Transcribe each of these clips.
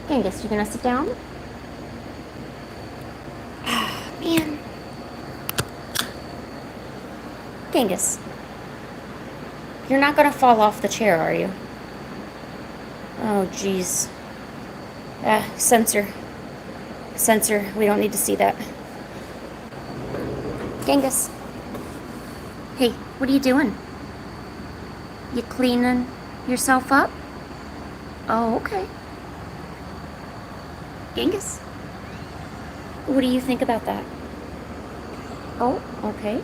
Genghis, you gonna sit down? Man. Genghis, you're not gonna fall off the chair, are you? Oh, jeez. Sensor. Sensor, we don't need to see that. Genghis. Hey, what are you doing? You cleaning yourself up? Oh, okay. Genghis, what do you think about that? Oh, okay.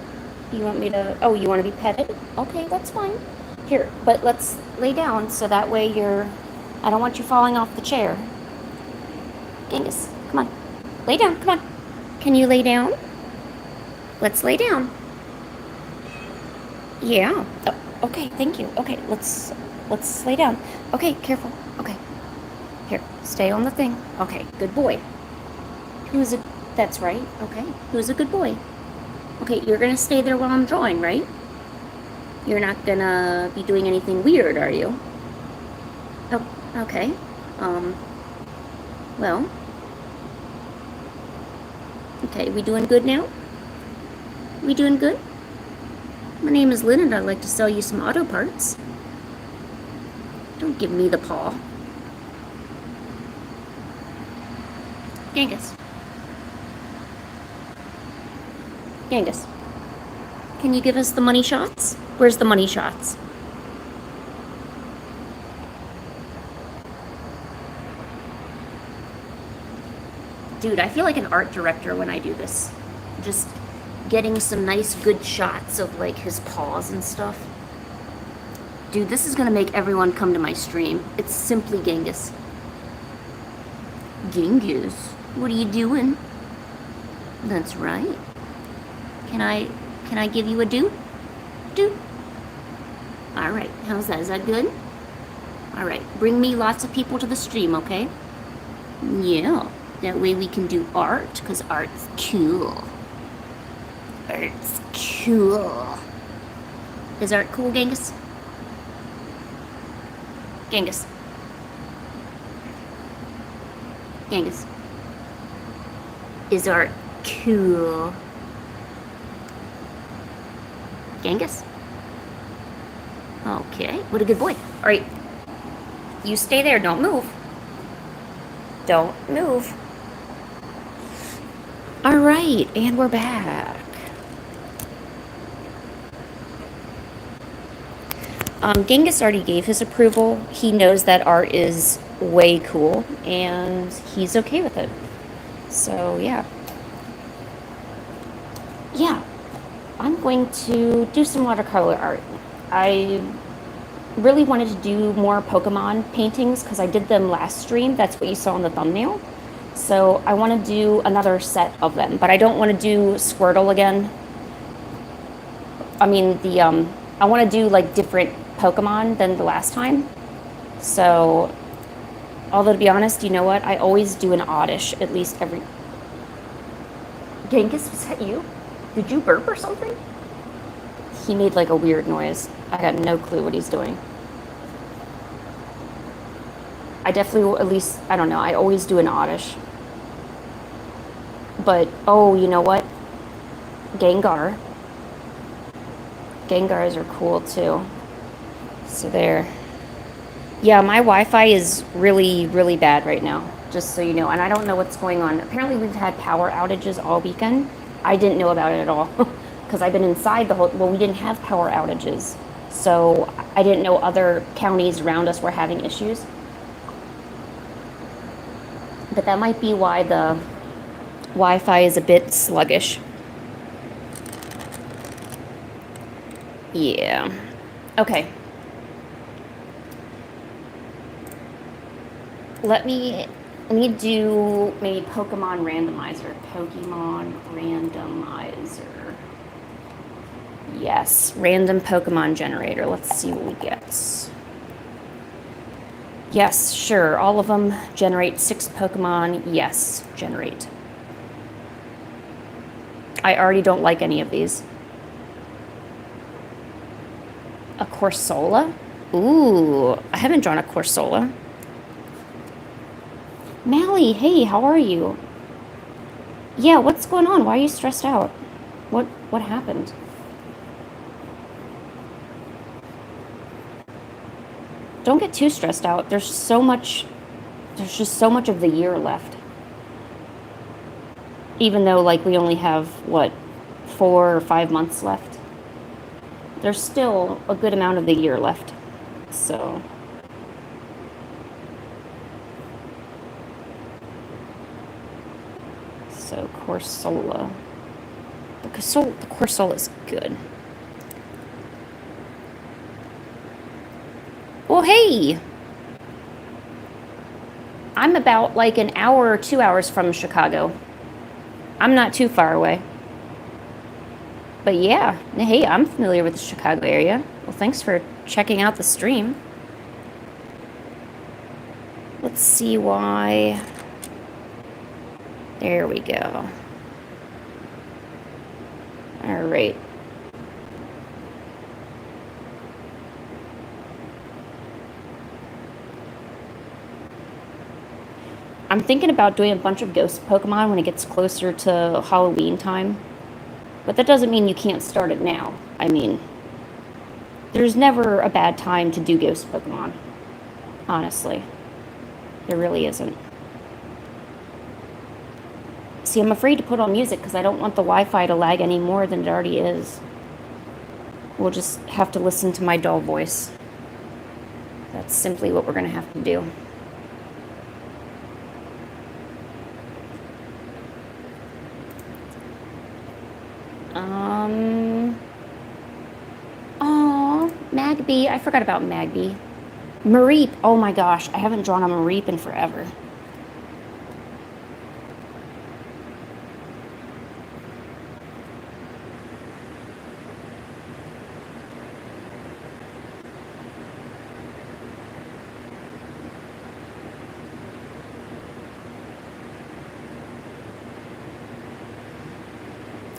You want me to, oh, you want to be petted? Okay, that's fine. Here, but let's lay down so that way I don't want you falling off the chair. Genghis, come on. Lay down, come on. Can you lay down? Let's lay down. Yeah. Oh, okay, thank you. Okay, let's lay down. Okay, careful. Okay. Here, stay on the thing. Okay, good boy. That's right. Okay. Who's a good boy? Okay, you're gonna stay there while I'm drawing, right? You're not gonna be doing anything weird, are you? Oh, okay. Well. Okay, we doing good now? We doing good? My name is Lynn and I'd like to sell you some auto parts. Don't give me the paw. Genghis. Genghis. Can you give us the money shots? Where's the money shots? Dude, I feel like an art director when I do this. Just getting some nice good shots of like his paws and stuff. Dude, this is gonna make everyone come to my stream. It's simply Genghis. Genghis, what are you doing? That's right. Can I give you a do? Do. All right, how's that? Is that good? All right, bring me lots of people to the stream, okay? Yeah, that way we can do art, because art's cool. Art's cool. Is art cool, Genghis? Genghis. Genghis. Is art cool? Genghis? Okay, what a good boy. All right, you stay there, don't move. Don't move. All right, and we're back. Genghis already gave his approval. He knows that art is way cool, and he's okay with it. So, yeah. Yeah, I'm going to do some watercolor art. I really wanted to do more Pokemon paintings because I did them last stream. That's what you saw in the thumbnail. So I want to do another set of them, but I don't want to do Squirtle again. I mean, I want to do like different Pokemon than the last time. So, although to be honest, you know what? I always do an oddish at least every... Genghis, was that you? Did you burp or something? He made like a weird noise. I got no clue what he's doing. I definitely will at least, I don't know, I always do an oddish. But, oh, you know what? Gengar. Gengars are cool too. So there. Yeah, my Wi-Fi is really, really bad right now, just so you know. And I don't know what's going on. Apparently we've had power outages all weekend. I didn't know about it at all because I've been inside the whole, well, we didn't have power outages. So I didn't know other counties around us were having issues. But that might be why the Wi-Fi is a bit sluggish. Yeah. Okay. Let me do maybe Pokemon randomizer. Pokemon randomizer. Yes, random Pokemon generator. Let's see what we get. Yes, sure. All of them generate 6 Pokemon. Yes, generate. I already don't like any of these. A Corsola? Ooh, I haven't drawn a Corsola. Mally, hey, how are you? Yeah, what's going on? Why are you stressed out? What happened? Don't get too stressed out. There's just so much of the year left. Even though like we only have what 4 or 5 months left. There's still a good amount of the year left. So Corsola. The Corsola is good. Well, hey! I'm about like an hour or 2 hours from Chicago. I'm not too far away. But yeah, hey, I'm familiar with the Chicago area. Well, thanks for checking out the stream. Let's see why. There we go. All right. I'm thinking about doing a bunch of ghost Pokemon when it gets closer to Halloween time. But that doesn't mean you can't start it now. I mean, there's never a bad time to do ghost Pokemon. Honestly. There really isn't. See, I'm afraid to put on music because I don't want the Wi-Fi to lag any more than it already is. We'll just have to listen to my dull voice. That's simply what we're going to have to do. Oh, Magby. I forgot about Magby. Mareep. Oh my gosh, I haven't drawn a Mareep in forever.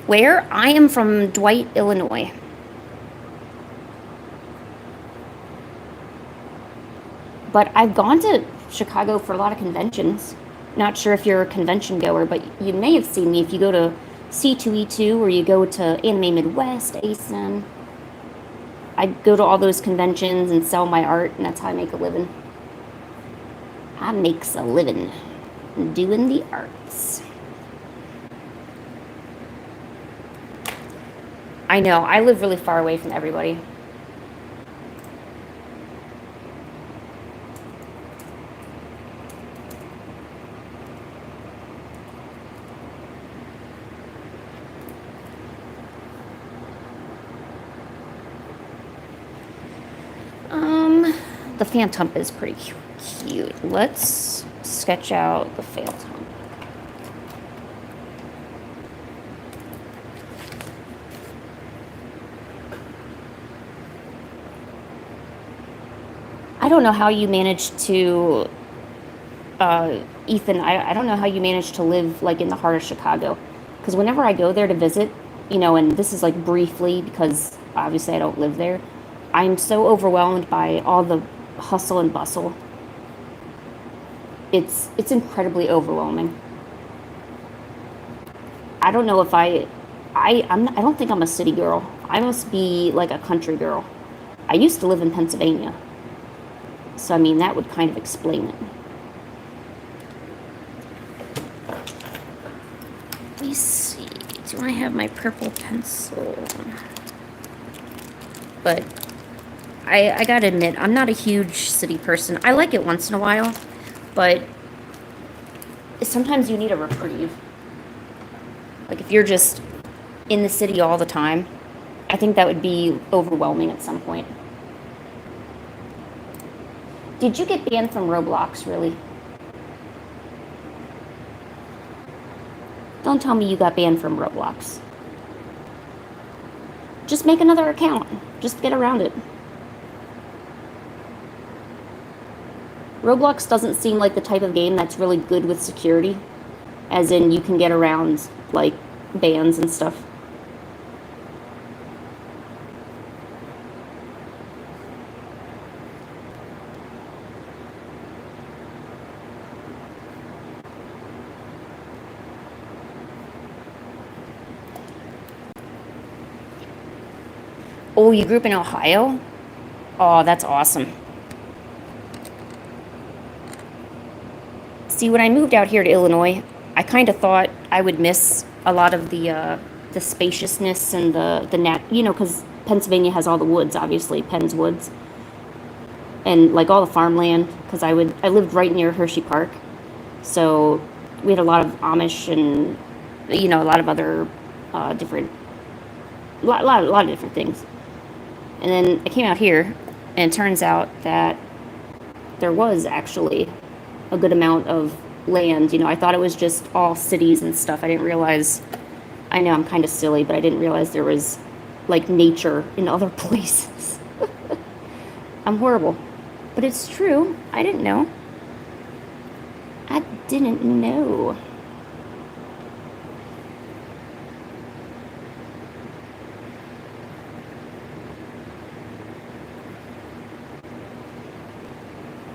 Where? I am from Dwight, Illinois. But I've gone to Chicago for a lot of conventions. Not sure if you're a convention goer, but you may have seen me if you go to C2E2 or you go to Anime Midwest, ASIN. I go to all those conventions and sell my art, and that's how I make a living. I makes a living doing the arts. I know, I live really far away from everybody. The Phantom is pretty cute. Let's sketch out the Phantom. I don't know how you managed to, Ethan, I don't know how you managed to live like in the heart of Chicago. Because whenever I go there to visit, you know, and this is like briefly because obviously I don't live there, I'm so overwhelmed by all the hustle and bustle. It's incredibly overwhelming. I don't know if I don't think I'm a city girl. I must be like a country girl. I used to live in Pennsylvania. So I mean that would kind of explain it. Let me see. Do I have my purple pencil? But I gotta admit, I'm not a huge city person. I like it once in a while, but sometimes you need a reprieve. Like if you're just in the city all the time, I think that would be overwhelming at some point. Did you get banned from Roblox, really? Don't tell me you got banned from Roblox. Just make another account. Just get around it. Roblox doesn't seem like the type of game that's really good with security. As in, you can get around, like, bans and stuff. Oh, you grew up in Ohio? Oh, that's awesome. See, when I moved out here to Illinois, I kind of thought I would miss a lot of the spaciousness and the net, because Pennsylvania has all the woods, obviously, Penn's Woods, and like all the farmland. Because I lived right near Hershey Park, so we had a lot of Amish and a lot of other different, lot of different things. And then I came out here, and it turns out that there was actually a good amount of land. I thought it was just all cities and stuff. I didn't realize, I know I'm kind of silly, but I didn't realize there was like nature in other places. I'm horrible. But it's true. I didn't know. I didn't know.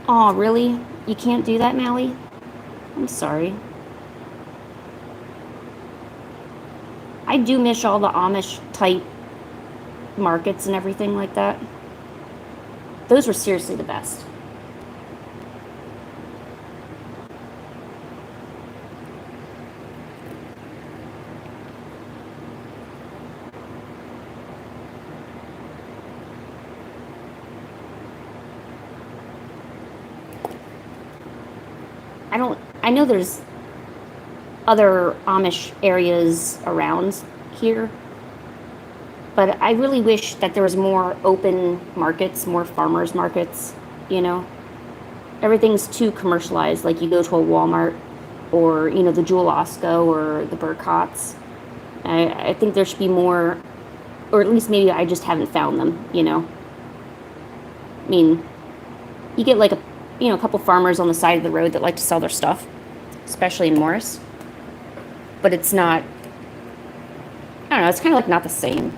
Aw, really? You can't do that, Mally? I'm sorry. I do miss all the Amish type markets and everything like that. Those were seriously the best. I know there's other Amish areas around here, but I really wish that there was more open markets, more farmers markets. Everything's too commercialized. Like you go to a Walmart or, the Jewel Osco or the Burkotts. I think there should be more, or at least maybe I just haven't found them. I mean, you get like a couple farmers on the side of the road that like to sell their stuff, especially in Morris. But it's not, I don't know, it's kind of like not the same.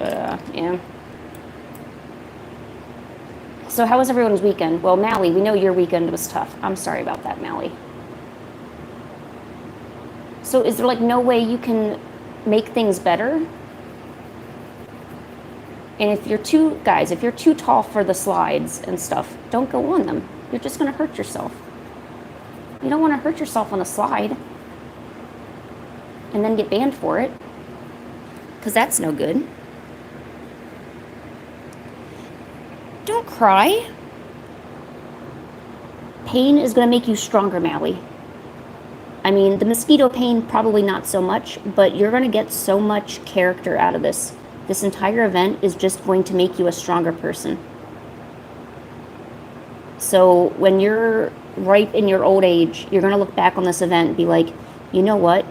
But, yeah. So how was everyone's weekend? Well, Mally, we know your weekend was tough. I'm sorry about that, Mally. So is there like no way you can make things better? And if you're too tall for the slides and stuff, don't go on them. You're just going to hurt yourself. You don't want to hurt yourself on a slide and then get banned for it, because that's no good. Don't cry. Pain is going to make you stronger, Mally. I mean, the mosquito pain, probably not so much, but you're going to get so much character out of this. This entire event is just going to make you a stronger person. So when you're ripe in your old age, you're going to look back on this event and be like, you know what?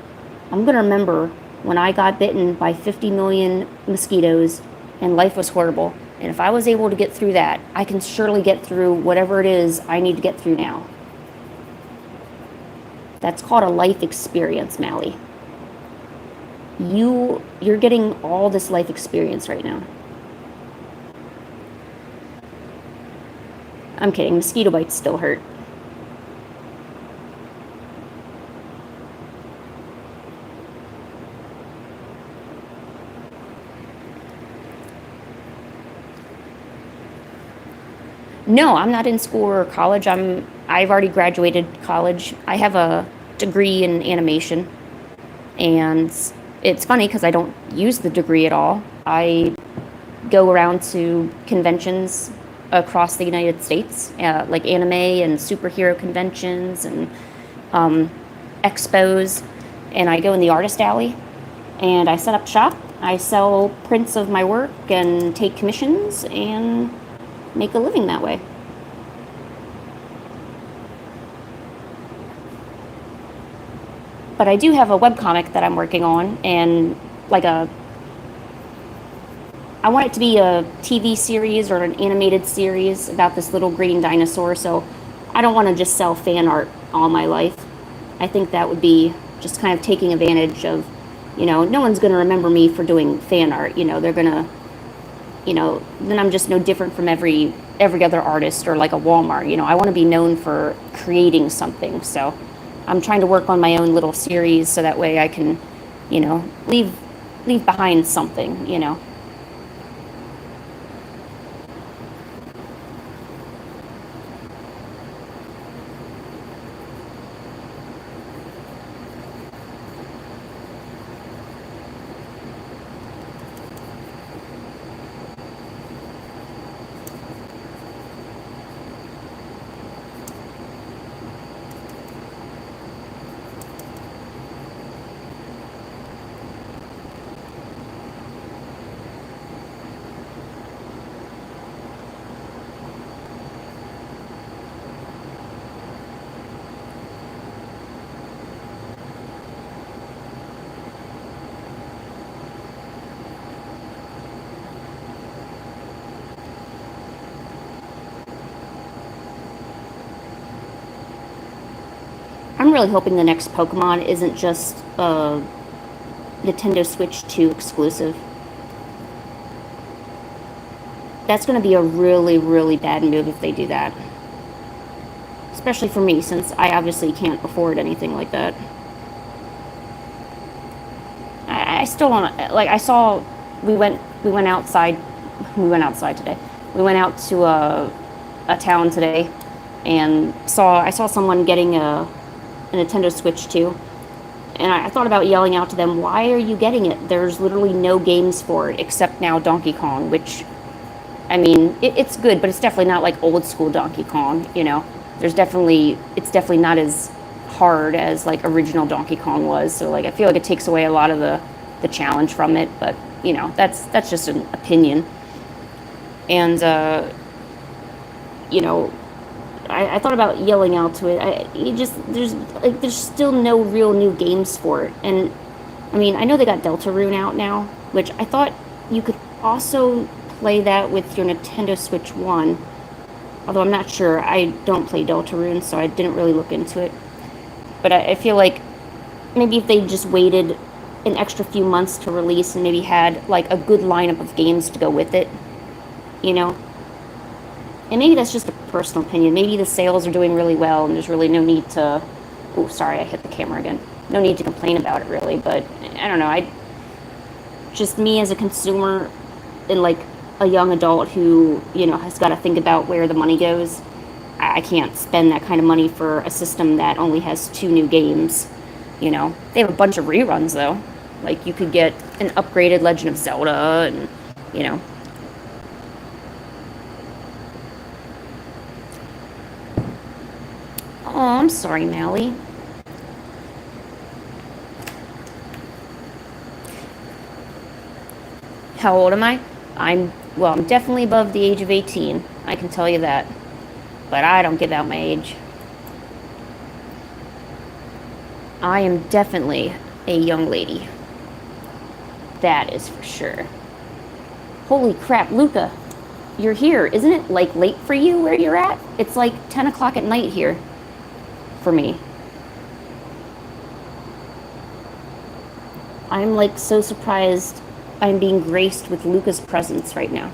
I'm going to remember when I got bitten by 50 million mosquitoes and life was horrible. And if I was able to get through that, I can surely get through whatever it is I need to get through now. That's called a life experience, Mally. You're getting all this life experience right now. I'm kidding. Mosquito bites still hurt. No, I'm not in school or college. I've already graduated college. I have a degree in animation, and it's funny because I don't use the degree at all. I go around to conventions across the United States, like anime and superhero conventions and expos, and I go in the artist alley and I set up shop. I sell prints of my work and take commissions and make a living that way. But I do have a webcomic that I'm working on, and I want it to be a TV series or an animated series about this little green dinosaur, so I don't want to just sell fan art all my life. I think that would be just kind of taking advantage of, no one's going to remember me for doing fan art. They're going to, then I'm just no different from every other artist or like a Walmart. I want to be known for creating something, so I'm trying to work on my own little series so that way I can, leave leave behind something, you know. I'm really hoping the next Pokemon isn't just a Nintendo Switch 2 exclusive. That's going to be a really, really bad move if they do that. Especially for me, since I obviously can't afford anything like that. I still want to, like, I saw, we went outside today. We went out to a town today, and I saw someone getting a Nintendo Switch 2, and I thought about yelling out to them, why are you getting it? There's literally no games for it, except now Donkey Kong, which, I mean, it's good, but it's definitely not like old school Donkey Kong, you know? It's definitely not as hard as like original Donkey Kong was, so like I feel like it takes away a lot of the challenge from it, but you know, that's just an opinion. And you know, I thought about yelling out to it. There's still no real new games for it, and I mean, I know they got Deltarune out now, which I thought you could also play that with your Nintendo Switch 1, although I'm not sure. I don't play Deltarune, so I didn't really look into it. But I feel like maybe if they just waited an extra few months to release and maybe had like a good lineup of games to go with it, you know? And maybe that's just a personal opinion. Maybe the sales are doing really well and there's really no need to... Oh, sorry, I hit the camera again. No need to complain about it, really, but I don't know. Just me as a consumer and like a young adult who, you know, has got to think about where the money goes, I can't spend that kind of money for a system that only has 2 new games, you know? They have a bunch of reruns, though. Like, you could get an upgraded Legend of Zelda and, you know... Oh, I'm sorry, Mally. How old am I? I'm definitely above the age of 18. I can tell you that. But I don't give out my age. I am definitely a young lady. That is for sure. Holy crap, Luca. You're here. Isn't it, like, late for you where you're at? It's like 10 o'clock at night here. For me. I'm, like, so surprised I'm being graced with Luca's presence right now.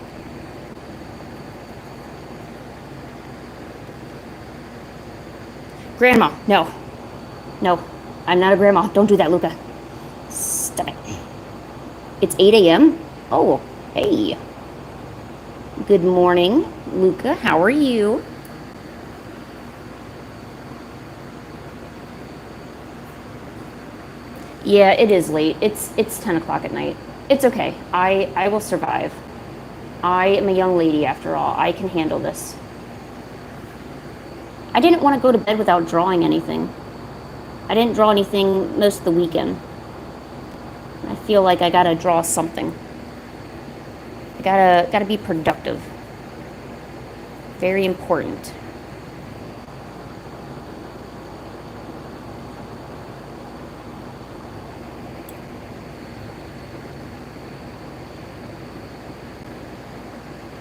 Grandma, no. No, I'm not a grandma. Don't do that, Luca. Stop it. It's 8 a.m.? Oh, hey. Good morning, Luca. How are you? Yeah, it is late. It's 10 o'clock at night. It's okay. I will survive. I am a young lady after all. I can handle this. I didn't want to go to bed without drawing anything. I didn't draw anything most of the weekend. I feel like I gotta draw something. I gotta be productive. Very important.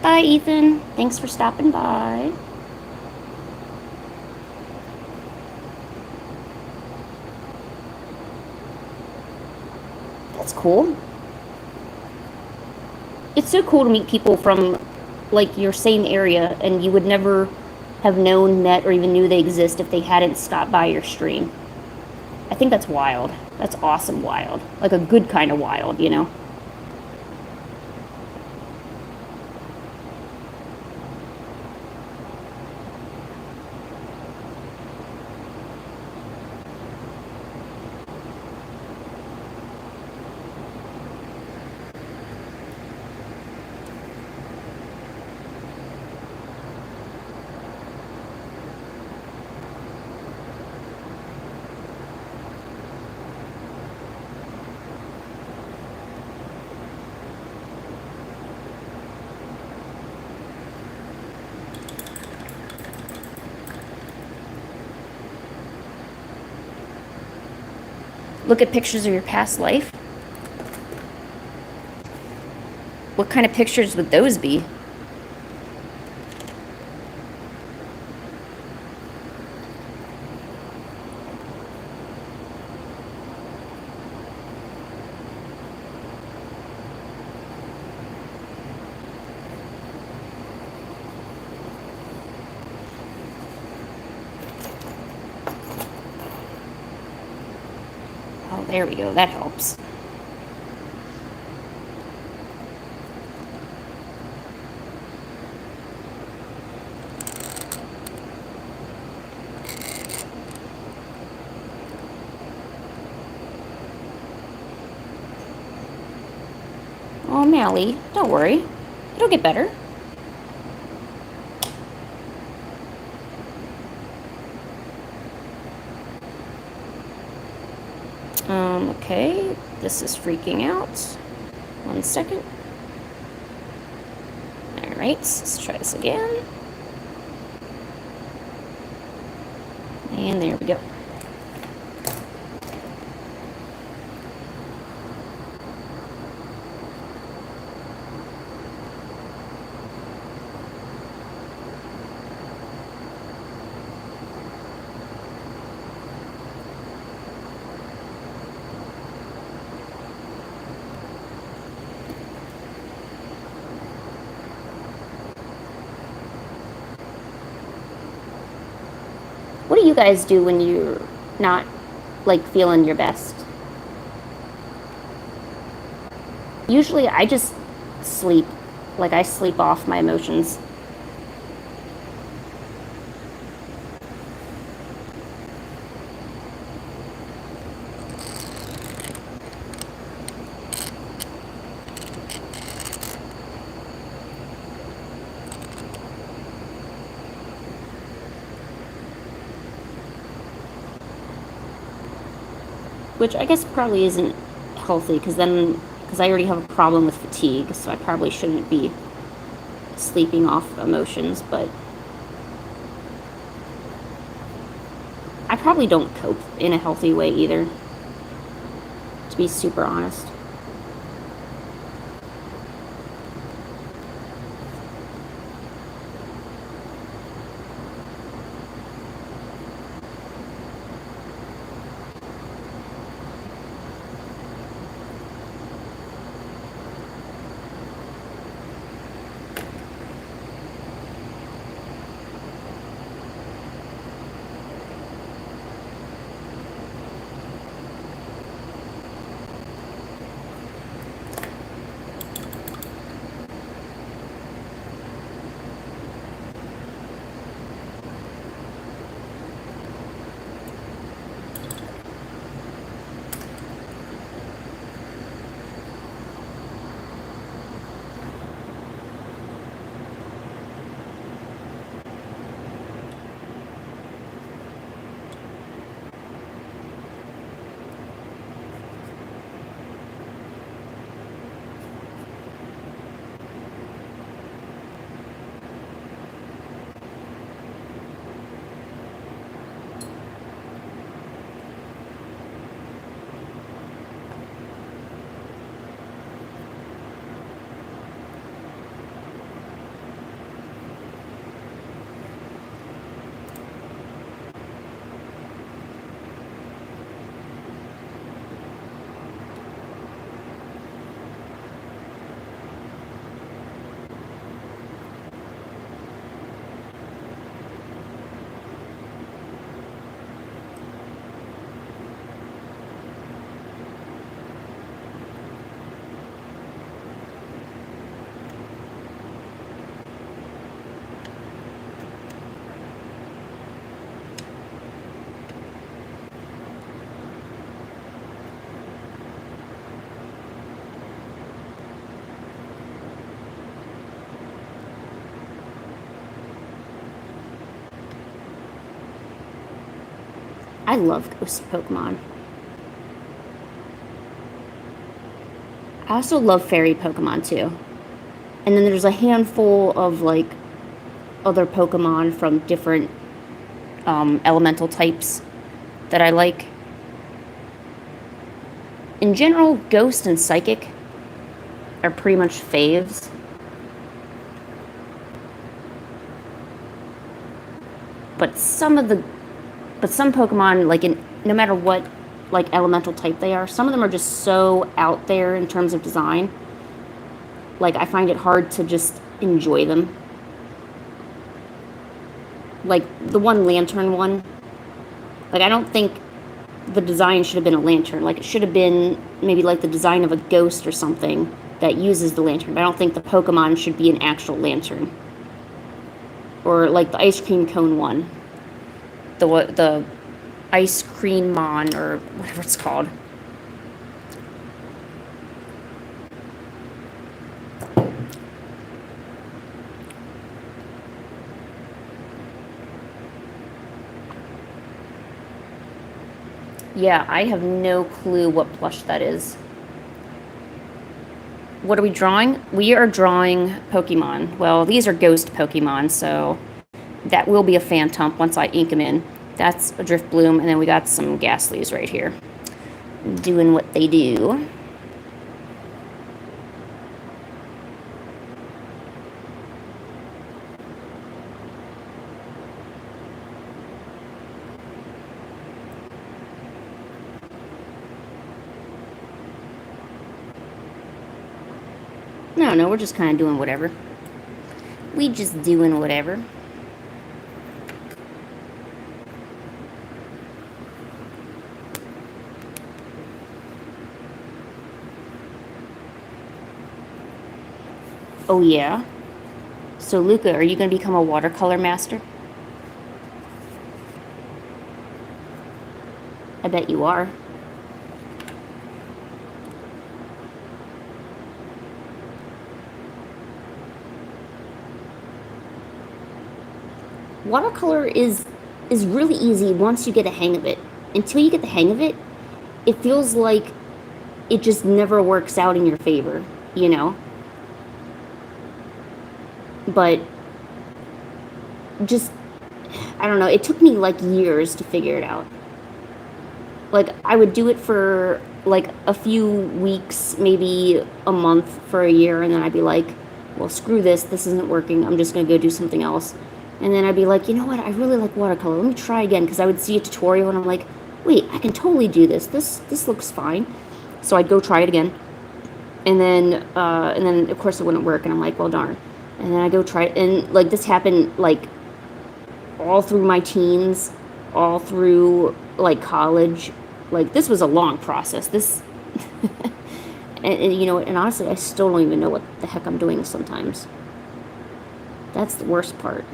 Bye, Ethan. Thanks for stopping by. That's cool. It's so cool to meet people from, like, your same area, and you would never have known, met, or even knew they exist if they hadn't stopped by your stream. I think that's wild. That's awesome wild. Like a good kind of wild, you know? Look at pictures of your past life. What kind of pictures would those be? Oh, there we go. That helps. Oh, Mally, don't worry. It'll get better. Okay, this is freaking out. 1 second. All right, let's try this again. And there we go. What do you guys do when you're not, like, feeling your best? Usually I just sleep. Like, I sleep off my emotions. Which I guess probably isn't healthy, because I already have a problem with fatigue, so I probably shouldn't be sleeping off emotions, but I probably don't cope in a healthy way either, to be super honest. I love ghost Pokemon. I also love fairy Pokemon too. And then there's a handful of like other Pokemon from different elemental types that I like. In general, Ghost and Psychic are pretty much faves. But some Pokemon, like no matter what like elemental type they are, some of them are just so out there in terms of design. Like I find it hard to just enjoy them. Like the one lantern one. Like I don't think the design should have been a lantern. Like it should have been maybe like the design of a ghost or something that uses the lantern. But I don't think the Pokemon should be an actual lantern. Or like the ice cream cone one. The ice cream mon or whatever it's called. Yeah, I have no clue what plush that is. What are we drawing? We are drawing Pokemon. Well, these are ghost Pokemon, so that will be a Phantump once I ink them in. That's a Driftbloom, and then we got some Ghastlies right here. Doing what they do. No, we're just kind of doing whatever. We just doing whatever. Oh yeah? So Luca, are you going to become a watercolor master? I bet you are. Watercolor is really easy once you get a hang of it. Until you get the hang of it, it feels like it just never works out in your favor, you know? But just, I don't know, it took me like years to figure it out. Like, I would do it for like a few weeks, maybe a month for a year, and then I'd be like, well, screw this isn't working, I'm just gonna go do something else. And then I'd be like, you know what, I really like watercolor, let me try again, because I would see a tutorial and I'm like, wait, I can totally do this, this looks fine. So I'd go try it again, and then of course it wouldn't work, and I'm like, well, darn. And then I go try it, and like this happened like all through my teens, all through like college. Like this was a long process. This, and you know, and honestly, I still don't even know what the heck I'm doing sometimes. That's the worst part.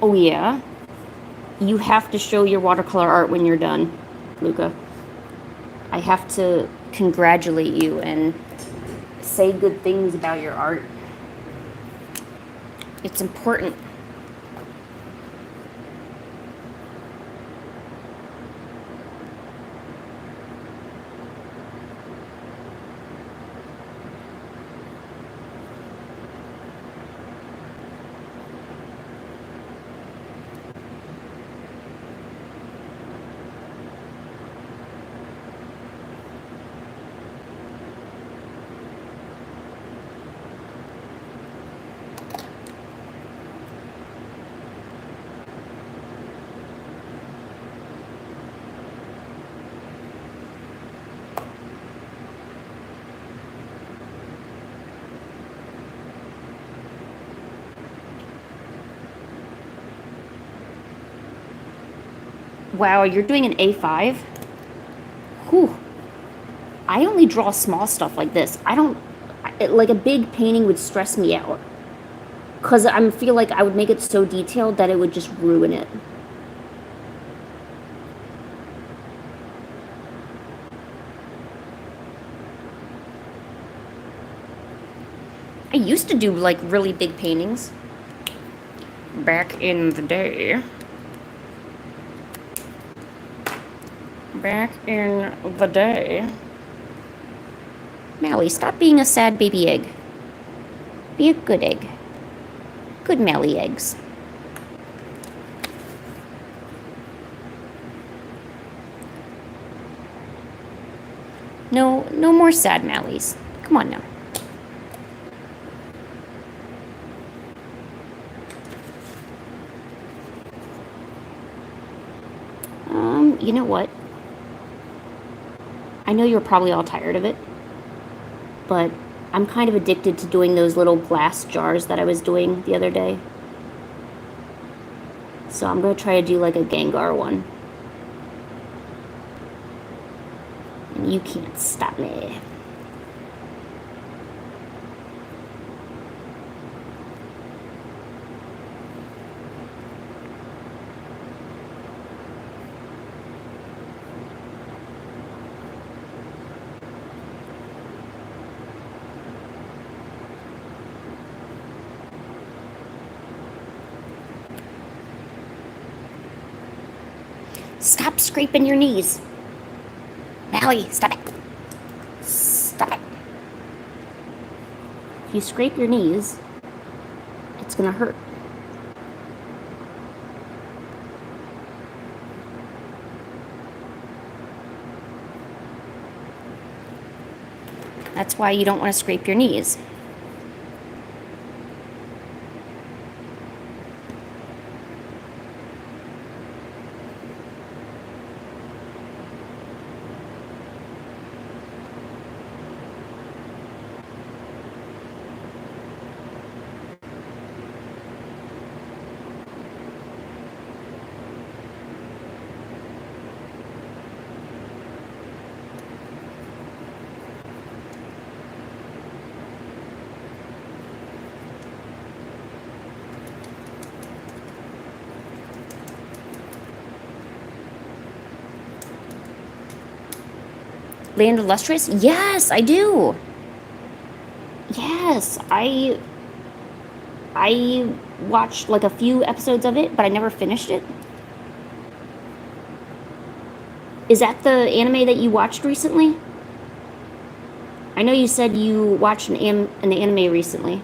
Oh yeah, you have to show your watercolor art when you're done, Luca. I have to congratulate you and say good things about your art. It's important. Wow, you're doing an A5? Whew. I only draw small stuff like this. I don't, like a big painting would stress me out. Because I feel like I would make it so detailed that it would just ruin it. I used to do like really big paintings back in the day. Back in the day. Mally, stop being a sad baby egg. Be a good egg. Good Mally eggs. No more sad Mallies. Come on now. You know what? I know you're probably all tired of it, but I'm kind of addicted to doing those little glass jars that I was doing the other day. So I'm going to try to do like a Gengar one. And you can't stop me. Stop scraping your knees. Mally, stop it. Stop it. If you scrape your knees, it's gonna hurt. That's why you don't want to scrape your knees. Land of Lustrous? Yes, I do. Yes, I watched like a few episodes of it, but I never finished it. Is that the anime that you watched recently? I know you said you watched an anime recently.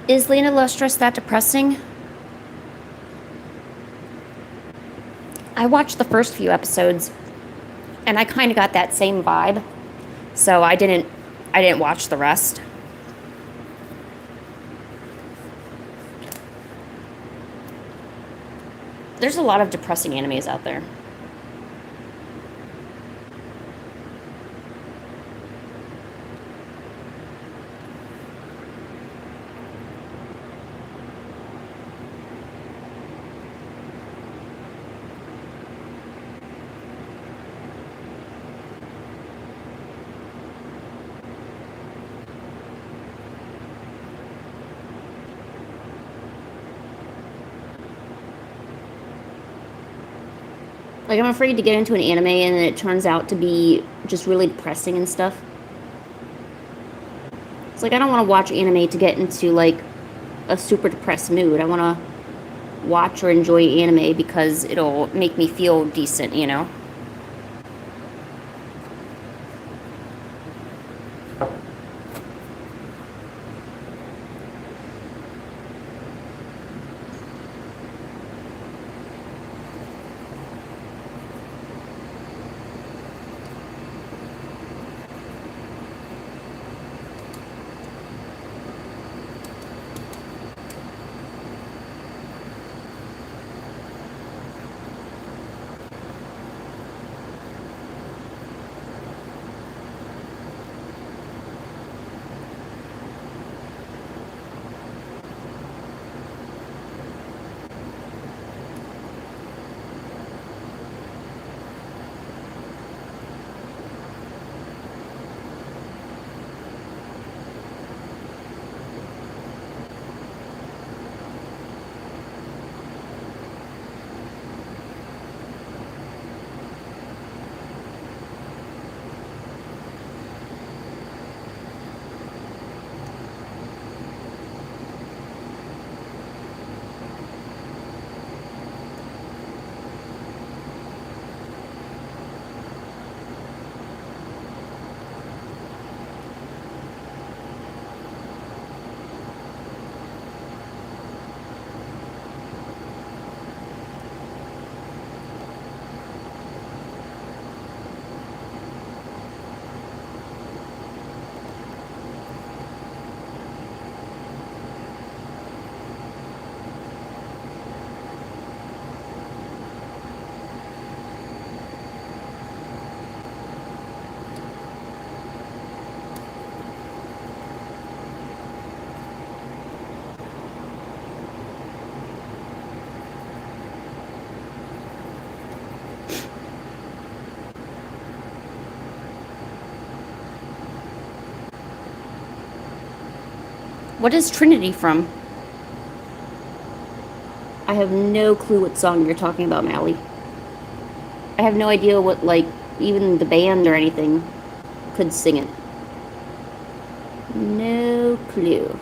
Is Land of Lustrous that depressing? I watched the first few episodes, and I kind of got that same vibe, so I didn't watch the rest. There's a lot of depressing animes out there. Like, I'm afraid to get into an anime and it turns out to be just really depressing and stuff. It's like, I don't want to watch anime to get into, like, a super depressed mood. I want to watch or enjoy anime because it'll make me feel decent, you know? What is Trinity from? I have no clue what song you're talking about, Mally. I have no idea what, like, even the band or anything could sing it. No clue.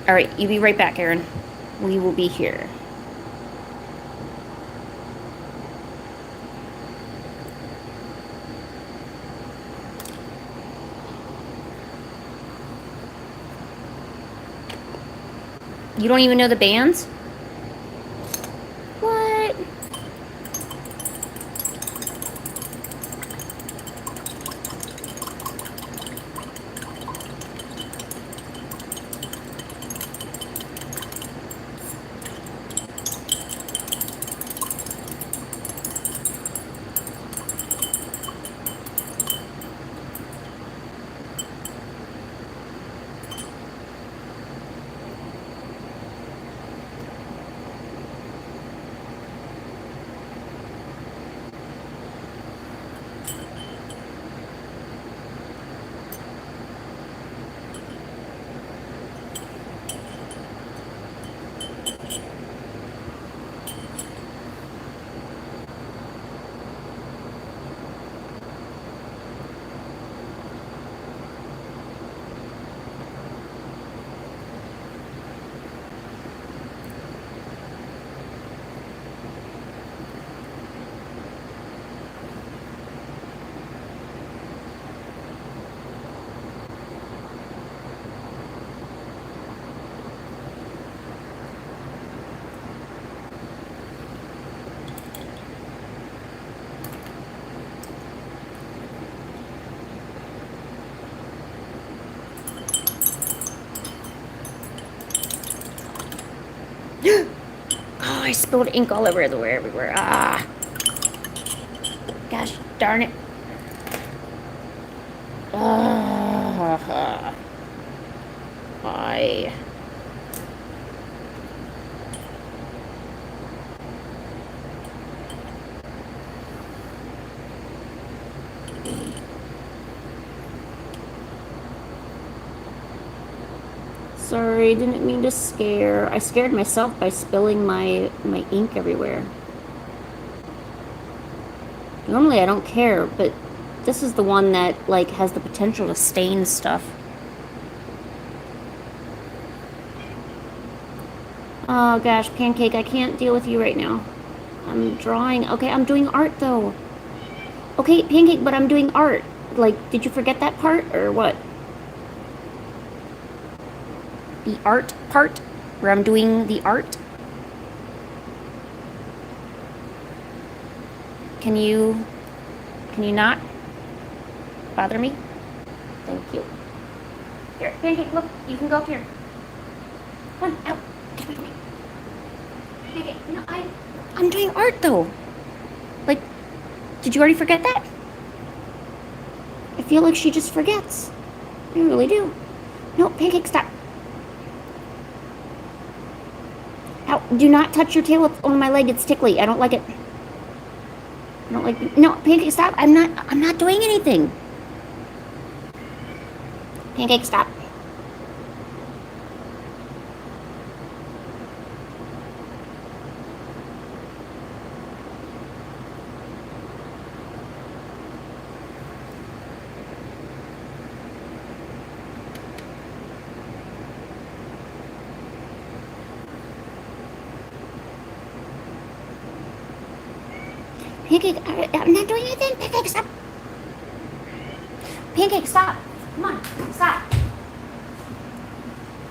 Alright, you be right back, Aaron. We will be here. You don't even know the bands? What? Oh, I spilled ink all over everywhere. Ah. Gosh darn it. Ah. I... Sorry, didn't mean to scare. I scared myself by spilling my ink everywhere. Normally I don't care, but this is the one that, like, has the potential to stain stuff. Oh gosh, Pancake, I can't deal with you right now. I'm drawing. Okay, I'm doing art though. Okay, Pancake, but I'm doing art. Like, did you forget that part or what? The art part where I'm doing the art? Can you not bother me? Thank you. Here, Pancake, look, you can go up here. Come on, out. Get away from me. Pancake, no, I'm doing art though. Like, did you already forget that? I feel like she just forgets. I really do. No, Pancake, stop. Ow, do not touch your tail on my leg, it's tickly. I don't like it. I don't like... No, Pancake, stop. I'm not doing anything. Pancake, stop. Pancake, I'm not doing anything. Pancake, stop. Pancake, stop. Come on, stop.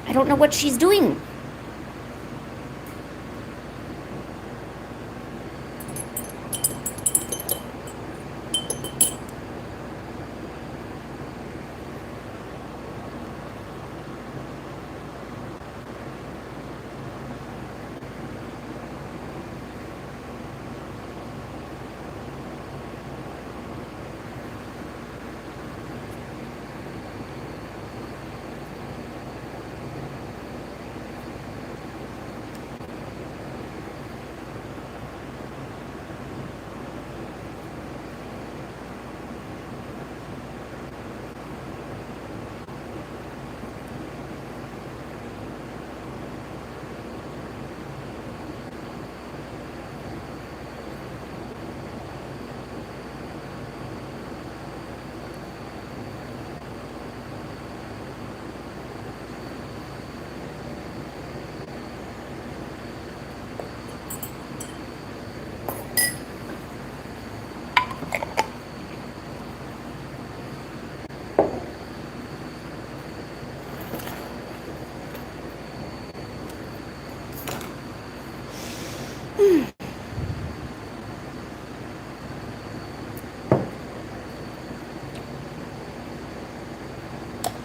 I don't know what she's doing.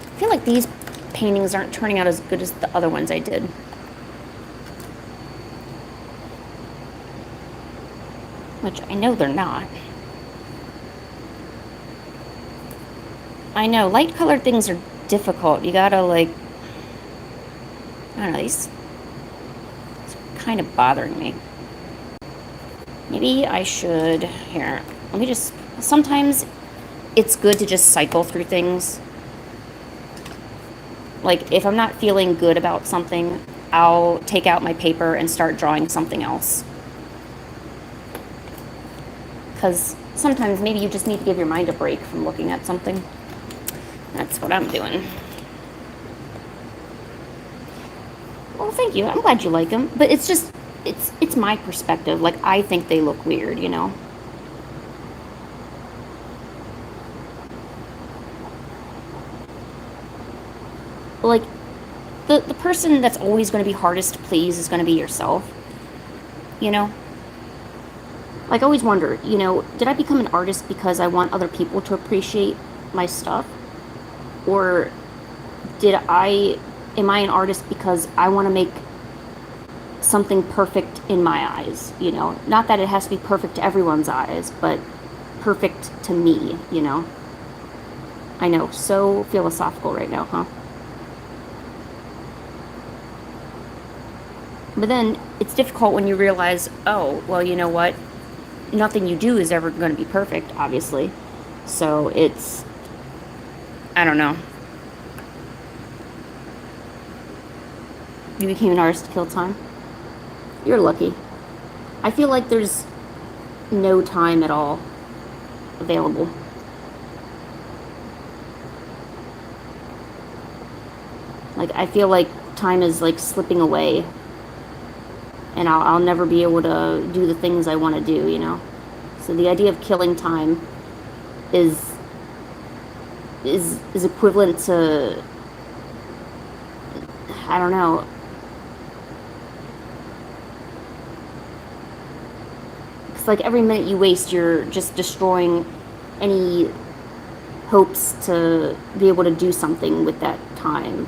I feel like these paintings aren't turning out as good as the other ones I did. Which I know they're not. I know, light colored things are difficult. You gotta, like, I don't know, these are kind of bothering me. Maybe I should, here, let me just, sometimes it's good to just cycle through things. Like, if I'm not feeling good about something, I'll take out my paper and start drawing something else. Because sometimes maybe you just need to give your mind a break from looking at something. That's what I'm doing. Well, thank you. I'm glad you like them. But it's just, it's my perspective. Like, I think they look weird, you know? Like, the person that's always going to be hardest to please is going to be yourself. You know? Like, I always wonder, you know, did I become an artist because I want other people to appreciate my stuff? Or am I an artist because I want to make something perfect in my eyes, you know? Not that it has to be perfect to everyone's eyes, but perfect to me, you know? I know, so philosophical right now, huh? But then it's difficult when you realize, oh, well, you know what? Nothing you do is ever going to be perfect, obviously. So it's, I don't know. You became an artist to kill time? You're lucky. I feel like there's no time at all available. Like, I feel like time is like slipping away, and I'll never be able to do the things I want to do, you know? So the idea of killing time is is equivalent to, I don't know. It's like every minute you waste, you're just destroying any hopes to be able to do something with that time.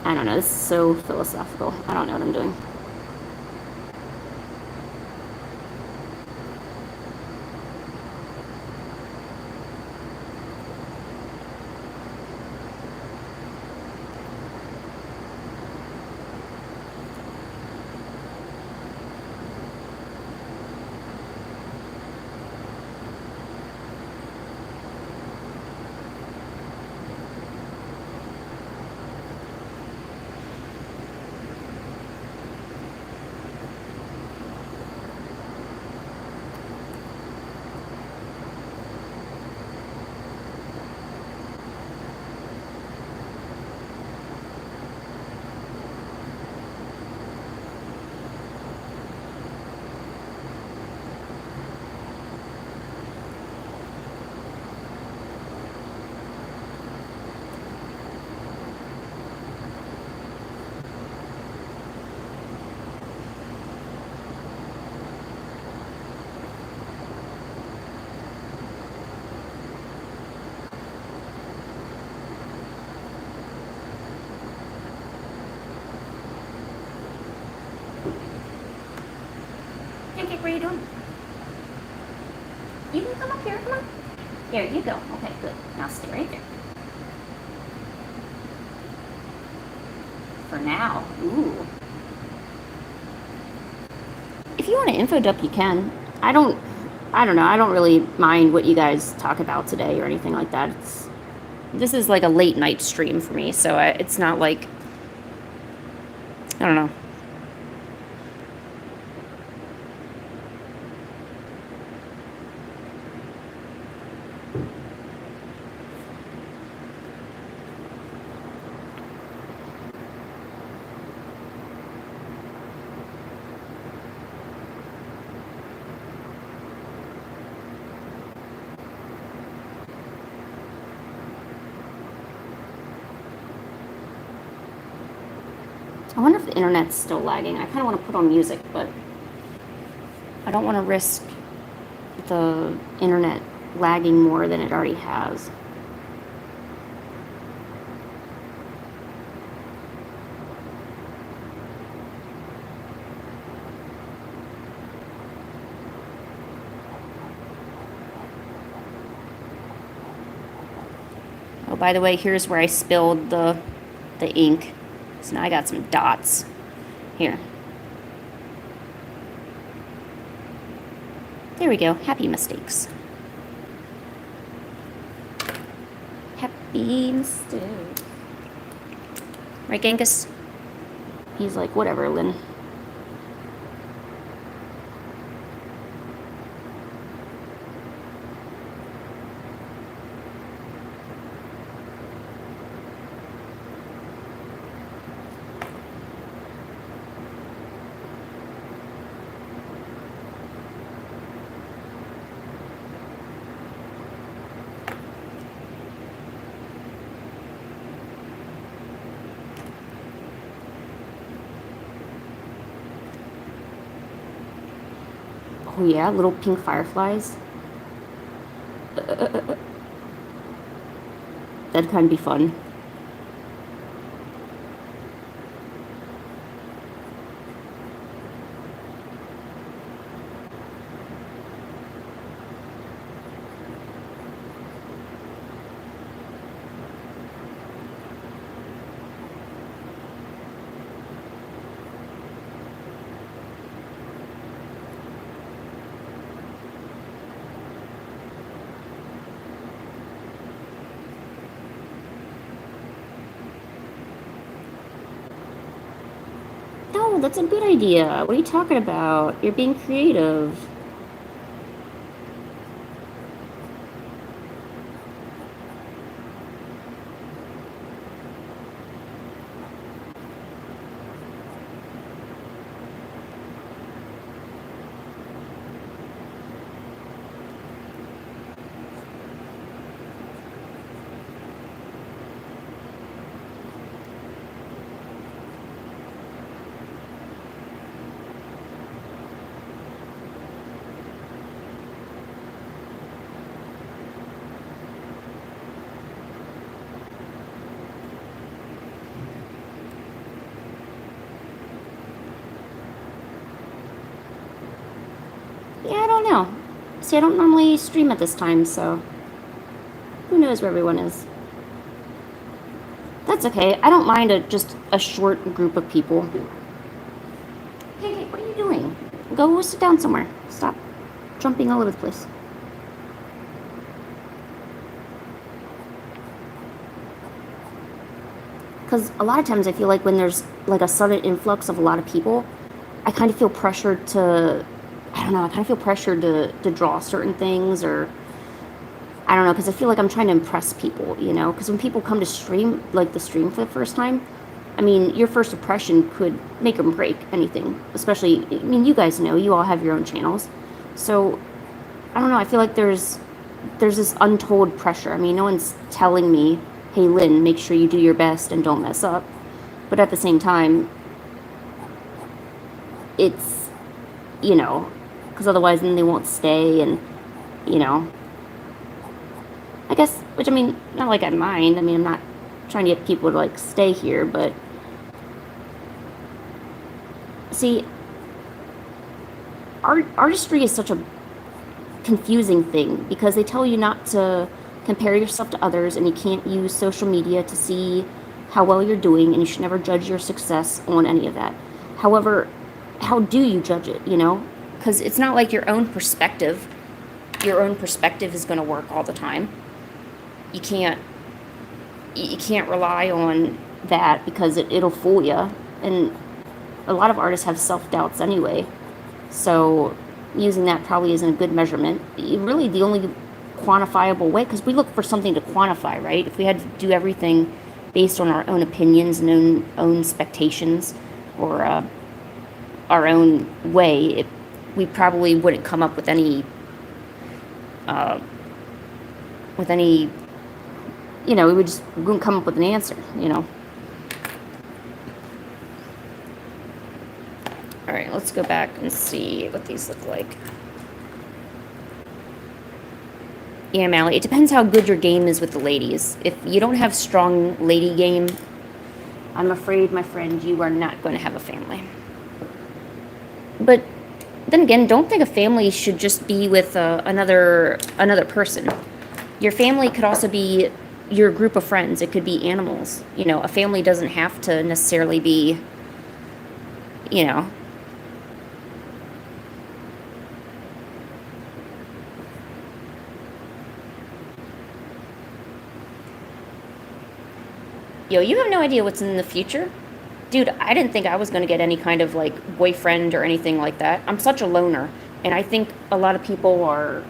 I don't know, this is so philosophical. I don't know what I'm doing. Okay, what are you doing? You can come up here, come on. Here, you go. Okay, good. Now stay right there. For now. Ooh. If you want to info dump, you can. I don't know. I don't really mind what you guys talk about today or anything like that. This is like a late night stream for me, so it's not like, I don't know. I wonder if the internet's still lagging. I kind of want to put on music, but I don't want to risk the internet lagging more than it already has. Oh, by the way, here's where I spilled the ink. So now I got some dots. Here. There we go. Happy mistakes. Happy mistakes. Right, Genghis? He's like, whatever, Lynn. Oh yeah, little pink fireflies. That'd kind of be fun. No, that's a good idea. What are you talking about? You're being creative. Yeah, I don't know. See, I don't normally stream at this time, so who knows where everyone is. That's okay. I don't mind just a short group of people. Hey, what are you doing? Go sit down somewhere. Stop jumping all over the place. Because a lot of times I feel like when there's like a sudden influx of a lot of people, I kind of feel pressured to, I don't know, I kind of feel pressured to draw certain things, or I don't know, because I feel like I'm trying to impress people, you know? Because when people come to stream, like the stream for the first time, I mean, your first impression could make or break anything. Especially, I mean, you guys know, you all have your own channels. So, I don't know, I feel like there's this untold pressure. I mean, no one's telling me, hey, Lynn, make sure you do your best and don't mess up. But at the same time, it's, you know, because otherwise then they won't stay, and, you know, I guess, which, I mean, not like I mind. I mean, I'm not trying to get people to, like, stay here, but see, artistry is such a confusing thing because they tell you not to compare yourself to others, and you can't use social media to see how well you're doing, and you should never judge your success on any of that. However, how do you judge it, you know? Because it's not like your own perspective is going to work all the time. You can't rely on that because it'll fool you, and a lot of artists have self-doubts anyway, so using that probably isn't a good measurement. Really, the only quantifiable way, because we look for something to quantify, right? If we had to do everything based on our own opinions and own expectations, or our own way, we probably wouldn't come up with any, you know, we wouldn't come up with an answer, you know. All right, let's go back and see what these look like. Yeah, Mally, it depends how good your game is with the ladies. If you don't have strong lady game, I'm afraid, my friend, you are not going to have a family. But then again, don't think a family should just be with another person. Your family could also be your group of friends. It could be animals. You know, a family doesn't have to necessarily be, you know. Yo, you have no idea what's in the future? Dude, I didn't think I was going to get any kind of, like, boyfriend or anything like that. I'm such a loner. And I think a lot of people are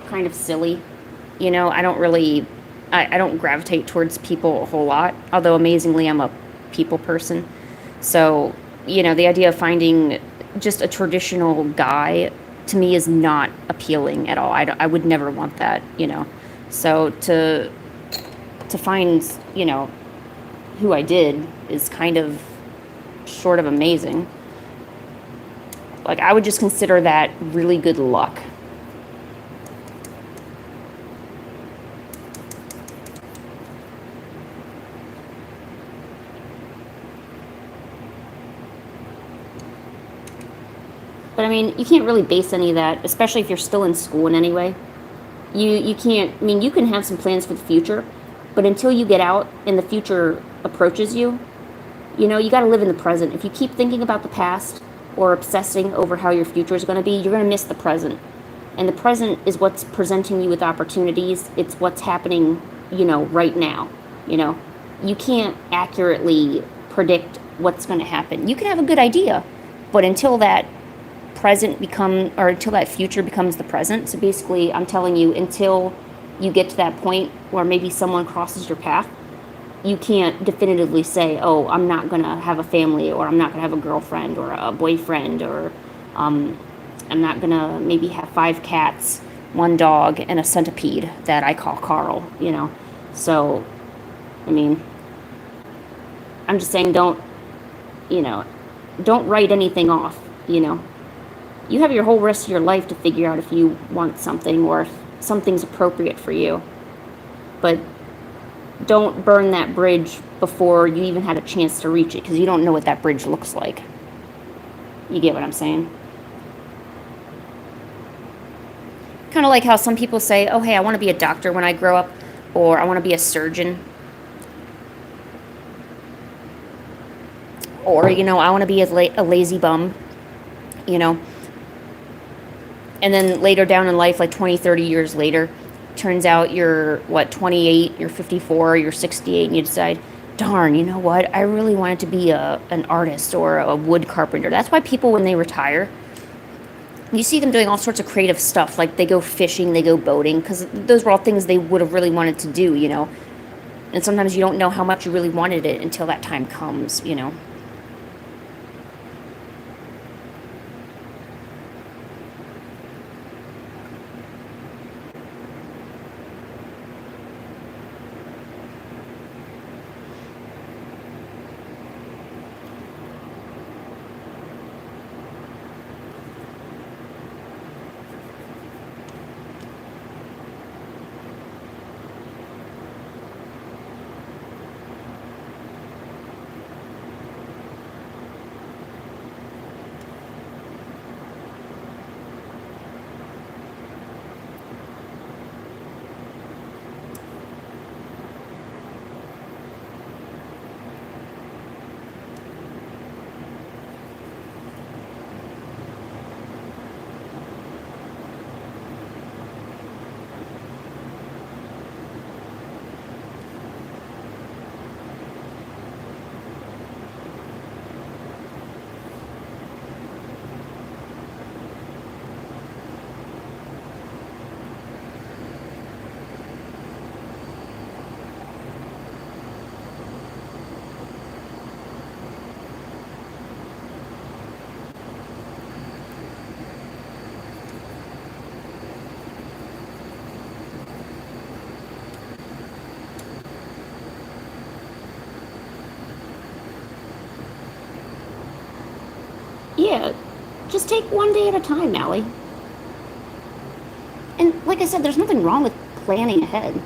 kind of silly. You know, I don't really... I don't gravitate towards people a whole lot. Although, amazingly, I'm a people person. So, you know, the idea of finding just a traditional guy, to me, is not appealing at all. I would never want that, you know. So, to find, you know, who I did is kind of sort of amazing. Like, I would just consider that really good luck. But I mean, you can't really base any of that, especially if you're still in school in any way. You can't, I mean, you can have some plans for the future, but until you get out and the future approaches you, you know, you got to live in the present. If you keep thinking about the past or obsessing over how your future is going to be, you're going to miss the present. And the present is what's presenting you with opportunities. It's what's happening, you know, right now. You know, you can't accurately predict what's going to happen. You can have a good idea, But until that until that future becomes the present, so basically I'm telling you, until you get to that point where maybe someone crosses your path, you can't definitively say, oh, I'm not going to have a family, or I'm not going to have a girlfriend or a boyfriend, or I'm not going to maybe have 5 cats, 1 dog, and a centipede that I call Carl, So, I mean, I'm just saying, don't write anything off, You have your whole rest of your life to figure out if you want something or if something's appropriate for you. But don't burn that bridge before you even had a chance to reach it, because you don't know what that bridge looks like. You get what I'm saying? Kind of like how some people say, oh, hey, I want to be a doctor when I grow up, or I want to be a surgeon. Or, I want to be a lazy bum, And then later down in life, like 20, 30 years later, turns out you're, 28, you're 54, you're 68, and you decide, darn, you know what? I really wanted to be an artist or a wood carpenter. That's why people, when they retire, you see them doing all sorts of creative stuff. Like they go fishing, they go boating, because those were all things they would have really wanted to do, And sometimes you don't know how much you really wanted it until that time comes, Yeah, just take one day at a time, Allie. And like I said, there's nothing wrong with planning ahead.